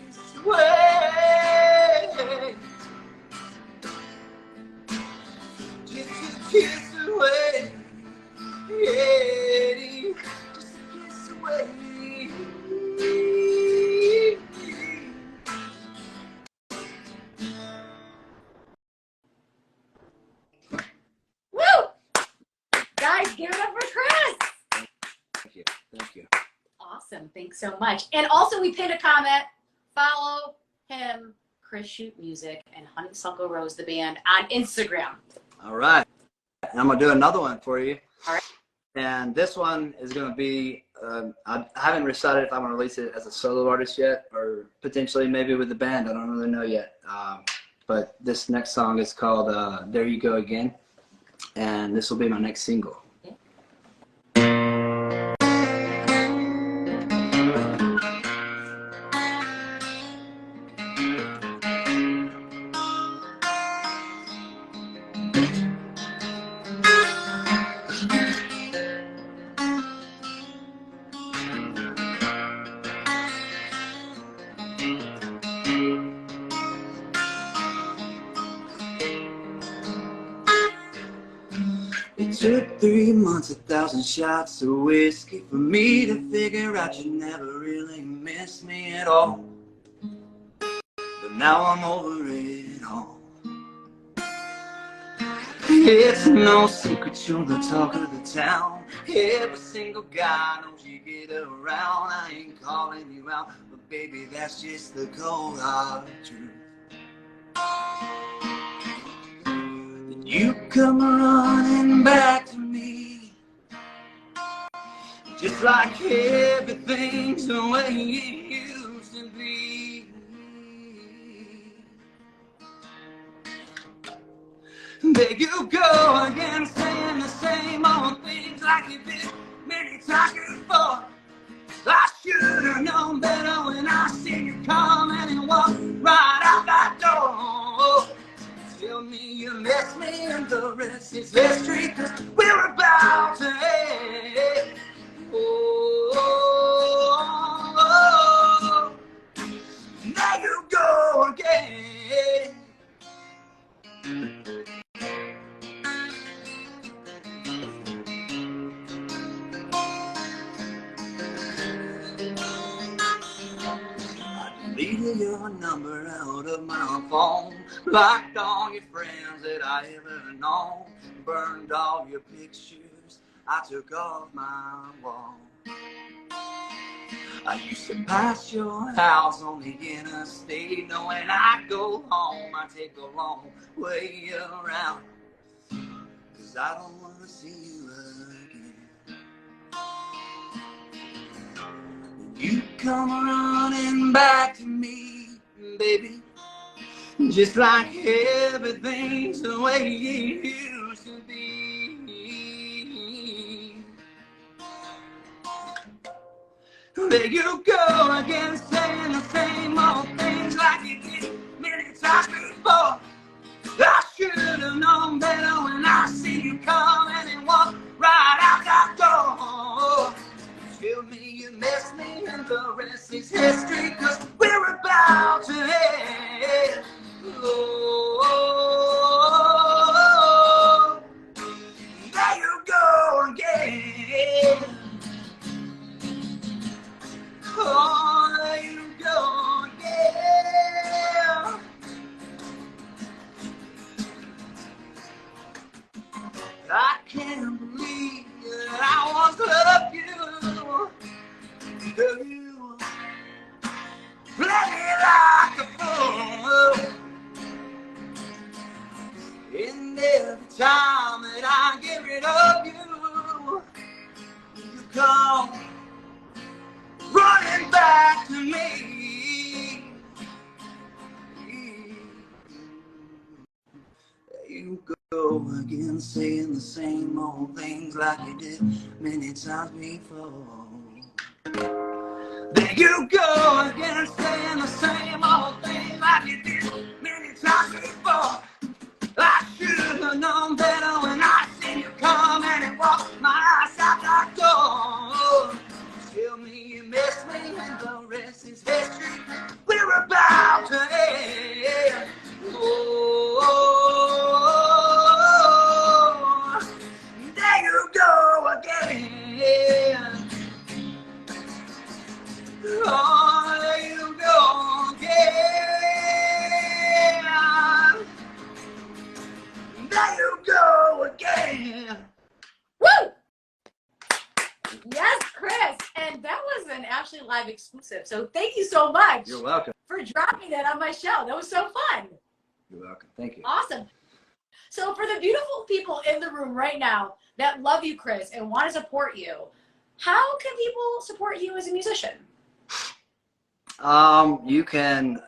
Speaker 2: kiss away. Just a kiss away. Yeah, just a kiss away.
Speaker 3: Woo! Guys, give it up for Chris.
Speaker 2: Thank you. Thank you.
Speaker 3: Awesome. Thanks so much. And also, we pinned a comment. Follow him, Chris Shupe Music, and Honeysuckle Rose, the band, on Instagram.
Speaker 2: All right. And I'm going to do another one for you.
Speaker 3: All right.
Speaker 2: And this one is going to be, I haven't decided if I'm going to release it as a solo artist yet, or potentially maybe with the band. I don't really know yet. But this next song is called There You Go Again. And this will be my next single. It took 3 months, 1,000 shots of whiskey for me to figure out you never really missed me at all. But now I'm over it all. It's no secret you're the talk of the town. Every single guy knows you get around. I ain't calling you out, but baby, that's just the cold hard truth. Then you come running back to me, just like everything's the way it used to be. There you go again, saying the same old things like you did many times before. I should have known better when I seen you coming and walk right out that door. Tell me you miss me and the rest is history, 'cause we're about to end. Oh, there you go again. Deleted your number out of my phone, blocked all your friends that I ever known, burned all your pictures I took off my wall. I used to pass your house on the interstate, knowing I'd go home, I take a long way around, 'cause I don't want to see you again. You come running back to me, baby, just like everything's the way it used to be. There you go again, saying the same old things like you did many times before. I should have known better when I see you coming and walk right out that door. Tell me you miss me and the rest is history, 'cause we're about to end. Oh, there you go again. Oh, there you go again. I can't believe that I once loved you. You play me like a fool, and every time that I get rid of you, you come running back to me. You go again, saying the same old things like you did many times before. There you go again, saying the same old thing like you did many times before. I should have known better when I seen you coming and walk my eyes out that door. Tell me you miss me and the rest is history. We're about to end. Oh, there you go again. Oh, there you go again. There you go again.
Speaker 3: Woo! Yes, Chris. And that was an Ashley Live exclusive. So thank you so much.
Speaker 2: You're welcome.
Speaker 3: For dropping that on my show. That was so fun.
Speaker 2: You're welcome. Thank you.
Speaker 3: Awesome. So for the beautiful people in the room right now that love you, Chris, and want to support you, how can people support you as a musician?
Speaker 2: You can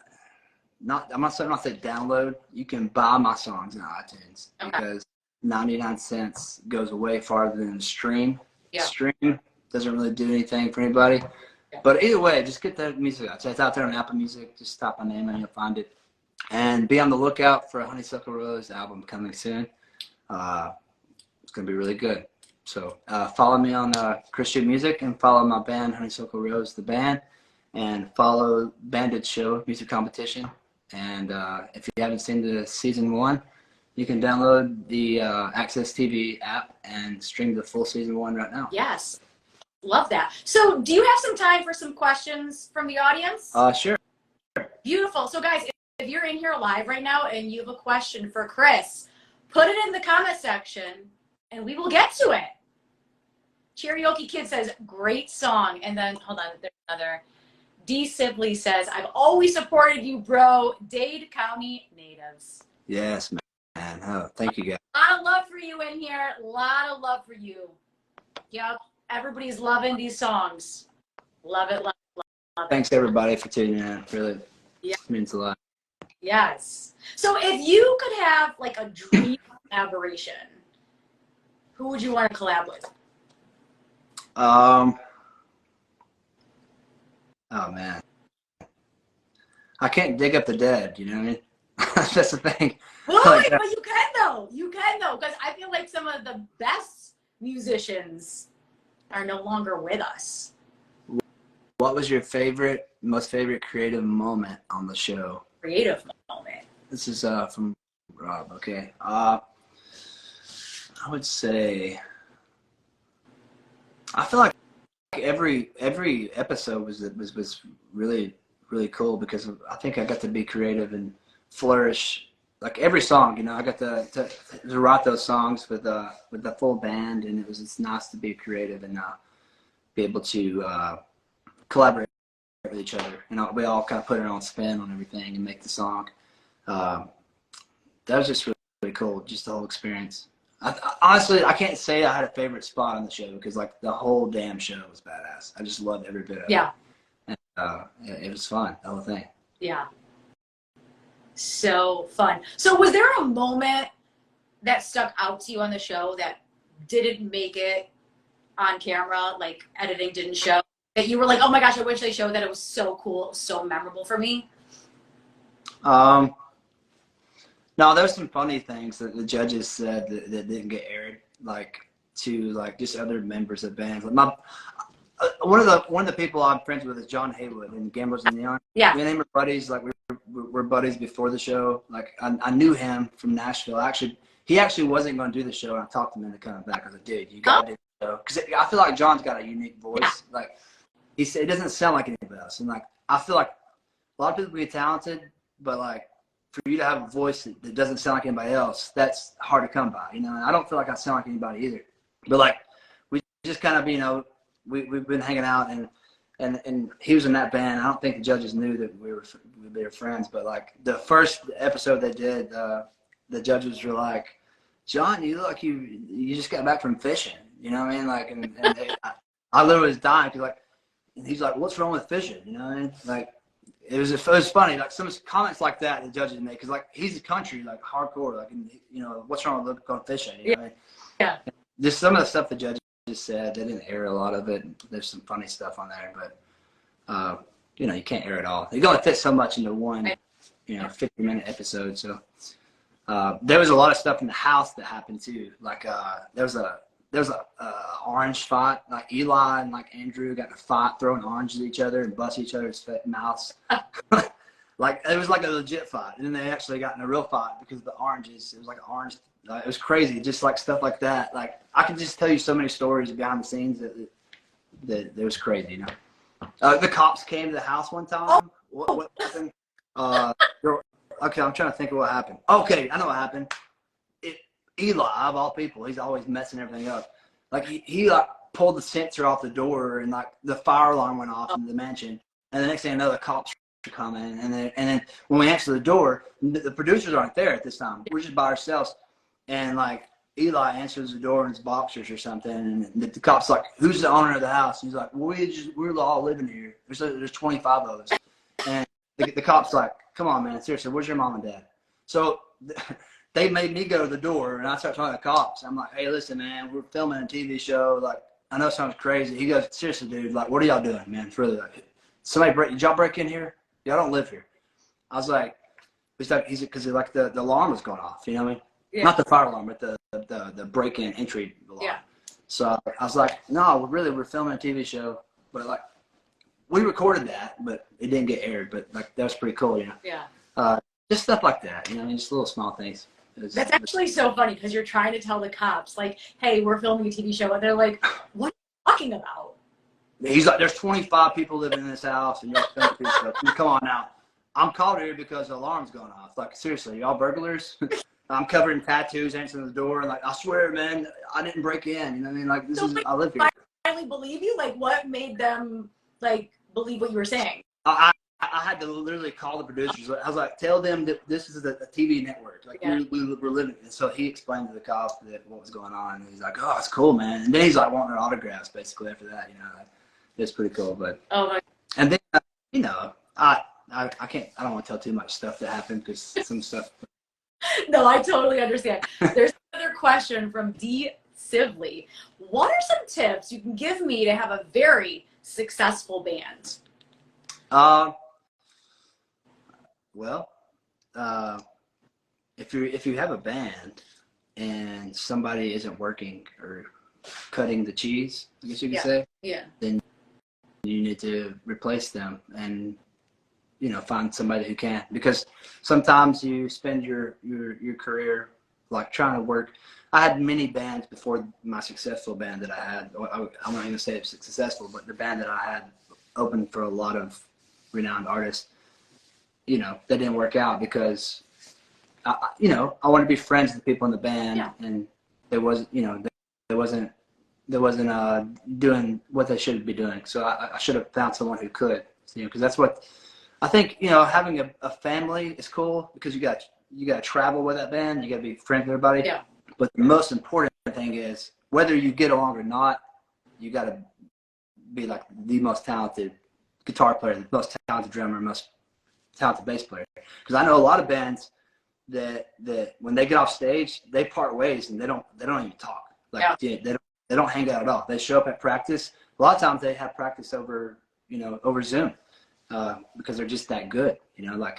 Speaker 2: I'm not say download. You can buy my songs in iTunes because 99 cents goes way farther than the stream.
Speaker 3: Yeah.
Speaker 2: Stream doesn't really do anything for anybody. Yeah. But either way, just get the music out. So it's out there on Apple Music. Just type my name and you'll find it. And be on the lookout for a Honeysuckle Rose album coming soon. It's going to be really good. So follow me on Christian Music and follow my band, Honeysuckle Rose, the band. And follow Bandit Show Music Competition. And if you haven't seen the season 1, you can download the Access TV app and stream the full season 1 right now.
Speaker 3: Yes. Love that. So do you have some time for some questions from the audience?
Speaker 2: Sure.
Speaker 3: Beautiful. So guys, if you're in here live right now and you have a question for Chris, put it in the comment section and we will get to it. Cherokee Kid says, great song. And then, hold on, there's another. D. Sibley says, I've always supported you, bro. Dade County natives.
Speaker 2: Yes, man. Oh, thank you, guys.
Speaker 3: A lot of love for you in here. A lot of love for you. Yep. Everybody's loving these songs. Love it, love it, love it.
Speaker 2: Thanks, everybody, for tuning in. Really means a lot.
Speaker 3: Yes. So if you could have like a dream collaboration, who would you want to collab with?
Speaker 2: Oh, man. I can't dig up the dead, you know what I mean? That's the thing.
Speaker 3: Well,
Speaker 2: Like,
Speaker 3: but you can though. You can though, because I feel like some of the best musicians are no longer with us.
Speaker 2: what was your most favorite creative moment on the show?
Speaker 3: Creative moment.
Speaker 2: This is from Rob. Okay. I would say I feel like every episode was really cool because I think I got to be creative and flourish. Like every song, you know, I got to write those songs with the full band, and it's nice to be creative and be able to collaborate with each other. You know, we all kind of put our own spin on everything and make the song. That was just really cool, just the whole experience. Honestly, I can't say I had a favorite spot on the show because like the whole damn show was badass. I just loved every bit of it.
Speaker 3: Yeah.
Speaker 2: And it was fun, the whole thing.
Speaker 3: Yeah. So fun. So was there a moment that stuck out to you on the show that didn't make it on camera, like editing didn't show, that you were like, oh my gosh, I wish they showed that, it was so cool, it was so memorable for me?
Speaker 2: No, there's some funny things that the judges said that didn't get aired, like to like just other members of bands. Like one of the people I'm friends with is John Haywood in Gamblers in Neon.
Speaker 3: Yeah.
Speaker 2: Me and him were buddies. Like we're buddies before the show. Like I knew him from Nashville. He actually wasn't going to do the show, and I talked him into coming back. I was like, dude, you got to do the show because I feel like John's got a unique voice.
Speaker 3: Yeah.
Speaker 2: Like he said, it doesn't sound like anybody else, and like I feel like a lot of people can be talented, but like for you to have a voice that doesn't sound like anybody else, that's hard to come by, you know. And I don't feel like I sound like anybody either. But like we just kind of, you know, we've been hanging out and he was in that band. I don't think the judges knew that we were friends, but like the first episode they did, the judges were like, John, you look like you just got back from fishing, you know what I mean? Like, and I literally was dying because like, and he's like, what's wrong with fishing? You know what I mean? Like, it was funny, like some comments like that the judges made, because like he's a country, like hardcore, like, you know, what's wrong with going fishing? You know what I mean?
Speaker 3: Yeah.
Speaker 2: Just some of the stuff the judges said, they didn't air a lot of it. There's some funny stuff on there, but you know, you can't air it all. You can only fit so much into one, you know, 50-minute episode. So there was a lot of stuff in the house that happened too. Like there was a orange fight. Like Eli and like Andrew got in a fight, throwing oranges at each other and bust each other's mouths. Like it was like a legit fight, and then they actually got in a real fight because of the oranges. It was like an orange. It was crazy, just like stuff like that. Like I could just tell you so many stories behind the scenes that it was crazy. You know, the cops came to the house one time. What happened? Okay, I'm trying to think of what happened. Okay, I know what happened. Eli, of all people, he's always messing everything up. Like he like pulled the sensor off the door, and like the fire alarm went off in the mansion. And the next thing I know, the cops were coming. And then when we answered the door, the producers aren't there at this time. We're just by ourselves. and like Eli answers the door in his boxers or something, and the cop's like, "Who's the owner of the house?" And he's like, "Well, we're all living here. There's 25 of us." And the cop's like, "Come on, man, seriously, where's your mom and dad?" So they made me go to the door, and I start talking to the cops. I'm like, "Hey, listen, man, we're filming a TV show. Like, I know it sounds crazy." He goes, "Seriously, dude, like, what are y'all doing, man? It's really like, did y'all break in here? Y'all don't live here." I was like, because like the alarm was going off, you know what I mean? Yeah. Not the fire alarm, but the break-in entry alarm. Yeah. So I was like, "No, we're filming a TV show, but like, we recorded that, but it didn't get aired. But like, that was pretty cool, you know." Yeah. Just stuff like that, you know, I mean, just little small things.
Speaker 3: That's actually so funny because you're trying to tell the cops, like, "Hey, we're filming a TV show," and they're like, "What are you talking about?"
Speaker 2: He's like, "There's 25 people living in this house, and y'all filming a TV show. Come on now. I'm called here because the alarm's going off. Like, seriously, y'all burglars?" I'm covered in tattoos, answering the door, and like, "I swear, man, I didn't break in." You know what I mean? Like, I live here.
Speaker 3: I finally believe you. Like, what made them like believe what you were saying?
Speaker 2: I had to literally call the producers. I was like, "Tell them that this is a TV network. Like, yeah. we're living." And so he explained to the cops what was going on. And he's like, "Oh, it's cool, man." And then he's like wanting their autographs basically after that. You know, like, it's pretty cool. But and then you know, I don't want to tell too much stuff that happened because some stuff.
Speaker 3: No, I totally understand. There's another question from D. Sively. What are some tips you can give me to have a very successful band?
Speaker 2: Well, if you have a band and somebody isn't working or cutting the cheese, I guess you could say, then you need to replace them and, you know, find somebody who can, because sometimes you spend your career like trying to work. I had many bands before my successful band that I had. I'm not even say it's successful, but the band that I had opened for a lot of renowned artists, you know, that didn't work out because I wanted to be friends with the people in the band, and there wasn't doing what they should be doing. So I should have found someone who could, you know, because that's what I think. You know, having a family is cool because you got to travel with that band. You got to be friends with everybody. Yeah. But the most important thing is whether you get along or not, you got to be like the most talented guitar player, the most talented drummer, most talented bass player. Because I know a lot of bands that when they get off stage, they part ways and they don't even talk. Like they don't hang out at all. They show up at practice. A lot of times they have practice over Zoom because they're just that good. You know, I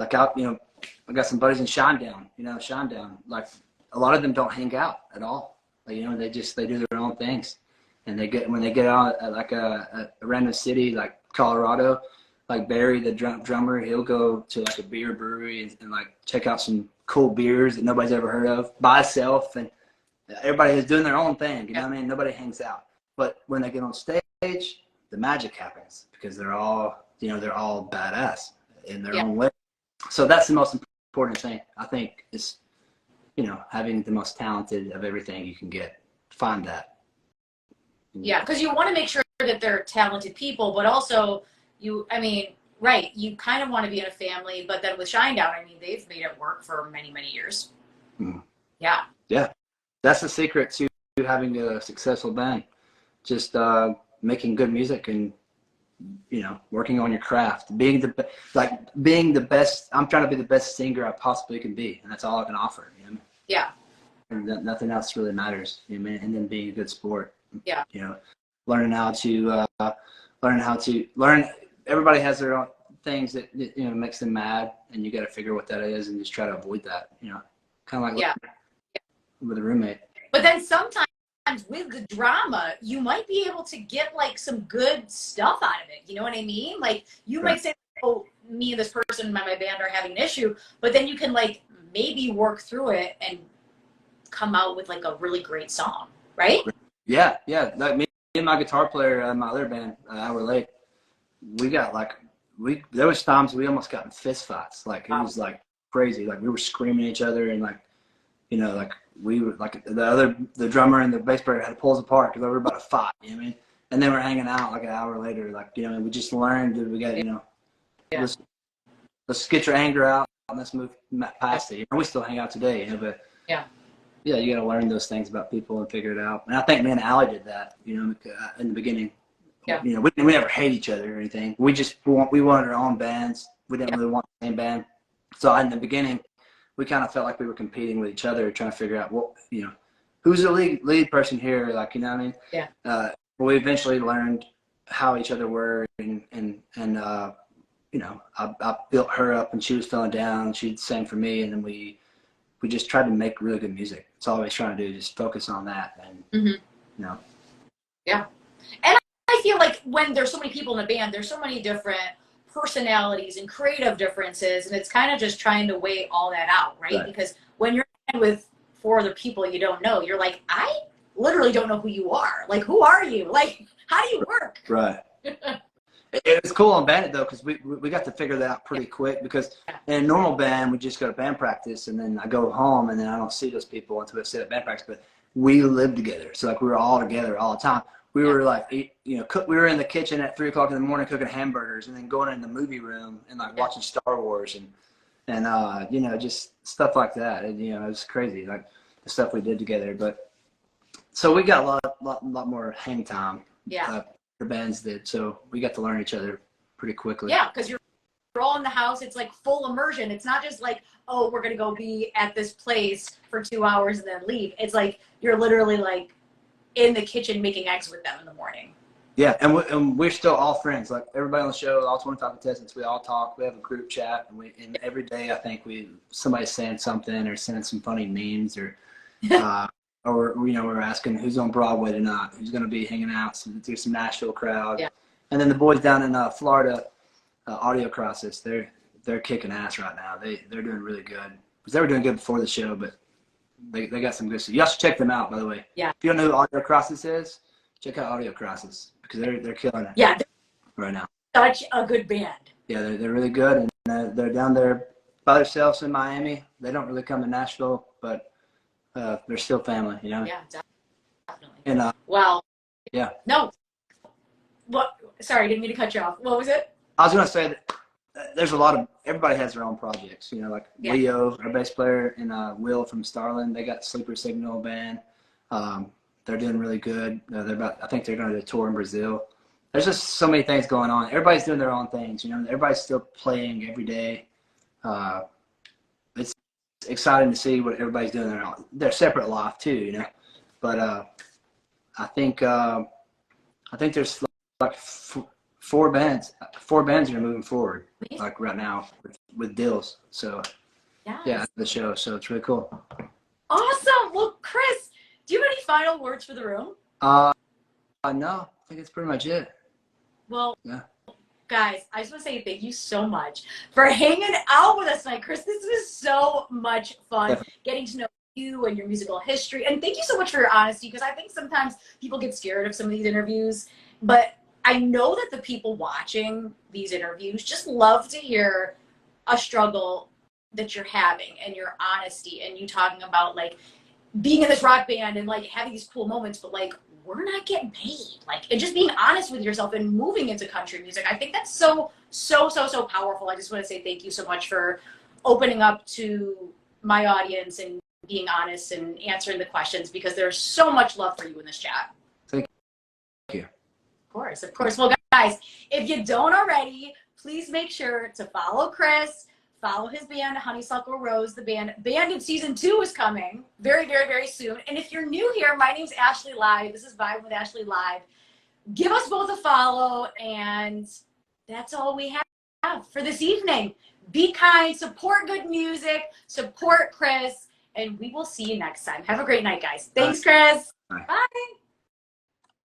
Speaker 2: got some buddies in Shinedown. You know, Shinedown. Like a lot of them don't hang out at all. Like, you know, they do their own things. And when they get out at like a random city like Colorado, like Barry, the drummer, he'll go to like a beer brewery and like check out some cool beers that nobody's ever heard of by himself, and everybody is doing their own thing. You know what I mean? Nobody hangs out. But when they get on stage, the magic happens because they're all badass in their own way. So that's the most important thing, I think, is, you know, having the most talented of everything you can get. Find that.
Speaker 3: Yeah, because you want to make sure that they're talented people, but also you kind of want to be in a family, but then with Shinedown, I mean, they've made it work for many, many years. Mm. Yeah. Yeah.
Speaker 2: That's the secret to having a successful band. Just making good music and, you know, working on your craft, being the best. I'm trying to be the best singer I possibly can be, and that's all I can offer. You know?
Speaker 3: Yeah.
Speaker 2: And nothing else really matters. You know, and then being a good sport.
Speaker 3: Yeah.
Speaker 2: You know, learn. Everybody has their own things that, you know, makes them mad, and you got to figure what that is and just try to avoid that. You know, kind of like with a roommate.
Speaker 3: But then sometimes with the drama, you might be able to get like some good stuff out of it. You know what I mean? Like you might say, "Oh, me and this person in my band are having an issue," but then you can like maybe work through it and come out with like a really great song, right?
Speaker 2: Yeah. Like me and my guitar player in my other band, Hour Late, there was times we almost got in fist fights. Like it was like crazy. Like we were screaming at each other, and like, you know, like we were like the drummer and the bass player had to pull us apart because we were about to fight. You know what I mean? And then we're hanging out like an hour later. Like, you know, we just learned that we got, you know, let's get your anger out and let's move past it. You know, we still hang out today, you know, but
Speaker 3: Yeah.
Speaker 2: Yeah, you got to learn those things about people and figure it out. And I think me and Allie did that, you know, in the beginning.
Speaker 3: Yeah.
Speaker 2: You know, we never hate each other or anything. We wanted our own bands. We didn't really want the same band. So in the beginning, we kind of felt like we were competing with each other, trying to figure out what, you know, who's the lead person here, like, you know what I mean?
Speaker 3: Yeah.
Speaker 2: We eventually learned how each other were, and you know, I built her up, and she was feeling down. She'd sing for me, and then we just tried to make really good music. That's all I was trying to do, just focus on that, and you know.
Speaker 3: Yeah, and I feel like when there's so many people in a band, there's so many different personalities and creative differences, and it's kind of just trying to weigh all that out, right? Because when you're with 4 other people you don't know, you're like, I literally don't know who you are. Like, who are you? Like, how do you work?
Speaker 2: Right. It was cool on Bandit though, because we got to figure that out pretty quick, because in a normal band we just go to band practice and then I go home and then I don't see those people until we sit at band practice. But we lived together, so like we were all together all the time. We were like, you know, we were in the kitchen at 3 o'clock in the morning cooking hamburgers, and then going in the movie room and like watching Star Wars and you know, just stuff like that. And you know, it was crazy, like the stuff we did together. But so we got a lot more hang time.
Speaker 3: Yeah.
Speaker 2: The bands did, so we got to learn each other pretty quickly.
Speaker 3: Yeah, because you're all in the house. It's like full immersion. It's not just like, oh, we're gonna go be at this place for 2 hours and then leave. It's like you're literally like in the kitchen making eggs with them in the morning.
Speaker 2: Yeah, and we're still all friends. Like everybody on the show, all 25 contestants, we all talk. We have a group chat, and every day I think somebody's saying something or sending some funny memes or or you know, we're asking who's on Broadway tonight, who's going to be hanging out, do some Nashville crowd.
Speaker 3: Yeah.
Speaker 2: And then the boys down in Florida, Audio Crisis, they're kicking ass right now. They're doing really good, because they were doing good before the show, but they got some good stuff. You should check them out, by the way.
Speaker 3: Yeah.
Speaker 2: If you don't know who Audio Crisis is, check out Audio Crisis, because they're killing it.
Speaker 3: Yeah.
Speaker 2: Right now.
Speaker 3: Such a good band.
Speaker 2: Yeah, they're really good, and they're down there by themselves in Miami. They don't really come to Nashville, but they're still family, you know.
Speaker 3: Yeah, definitely.
Speaker 2: And
Speaker 3: well,
Speaker 2: yeah.
Speaker 3: No. What? Sorry, didn't mean to cut you off. What was it?
Speaker 2: I was gonna say that there's a lot of, everybody has their own projects, you know, like Leo, our bass player, and Will from Starland. They got Sleeper Signal band. They're doing really good. I think they're going to do a tour in Brazil. There's just so many things going on. Everybody's doing their own things, you know. Everybody's still playing every day. It's exciting to see what everybody's doing. Their separate life too, you know. But I think there's like four bands that are moving forward, like right now with deals. So yeah, the show. So it's really cool.
Speaker 3: Awesome. Well, Chris, do you have any final words for the room?
Speaker 2: No, I think it's pretty much it.
Speaker 3: Well,
Speaker 2: yeah.
Speaker 3: Guys, I just want to say thank you so much for hanging out with us tonight, Chris. This was so much fun. Definitely. Getting to know you and your musical history. And thank you so much for your honesty, because I think sometimes people get scared of some of these interviews. But I know that the people watching these interviews just love to hear a struggle that you're having, and your honesty, and you talking about like being in this rock band and like having these cool moments, but like we're not getting paid, like, and just being honest with yourself and moving into country music. I think that's so powerful. I just want to say thank you so much for opening up to my audience and being honest and answering the questions, because there's so much love for you in this chat.
Speaker 2: Thank you.
Speaker 3: Of course. Well, guys, if you don't already, please make sure to follow Chris. Follow his band, Honeysuckle Rose, the band. Bandit Season 2 is coming very, very, very soon. And if you're new here, my name's Ashley Live. This is Vibe with Ashley Live. Give us both a follow, and that's all we have for this evening. Be kind, support good music, support Chris, and we will see you next time. Have a great night, guys. Thanks, Chris.
Speaker 2: Bye.
Speaker 3: Bye.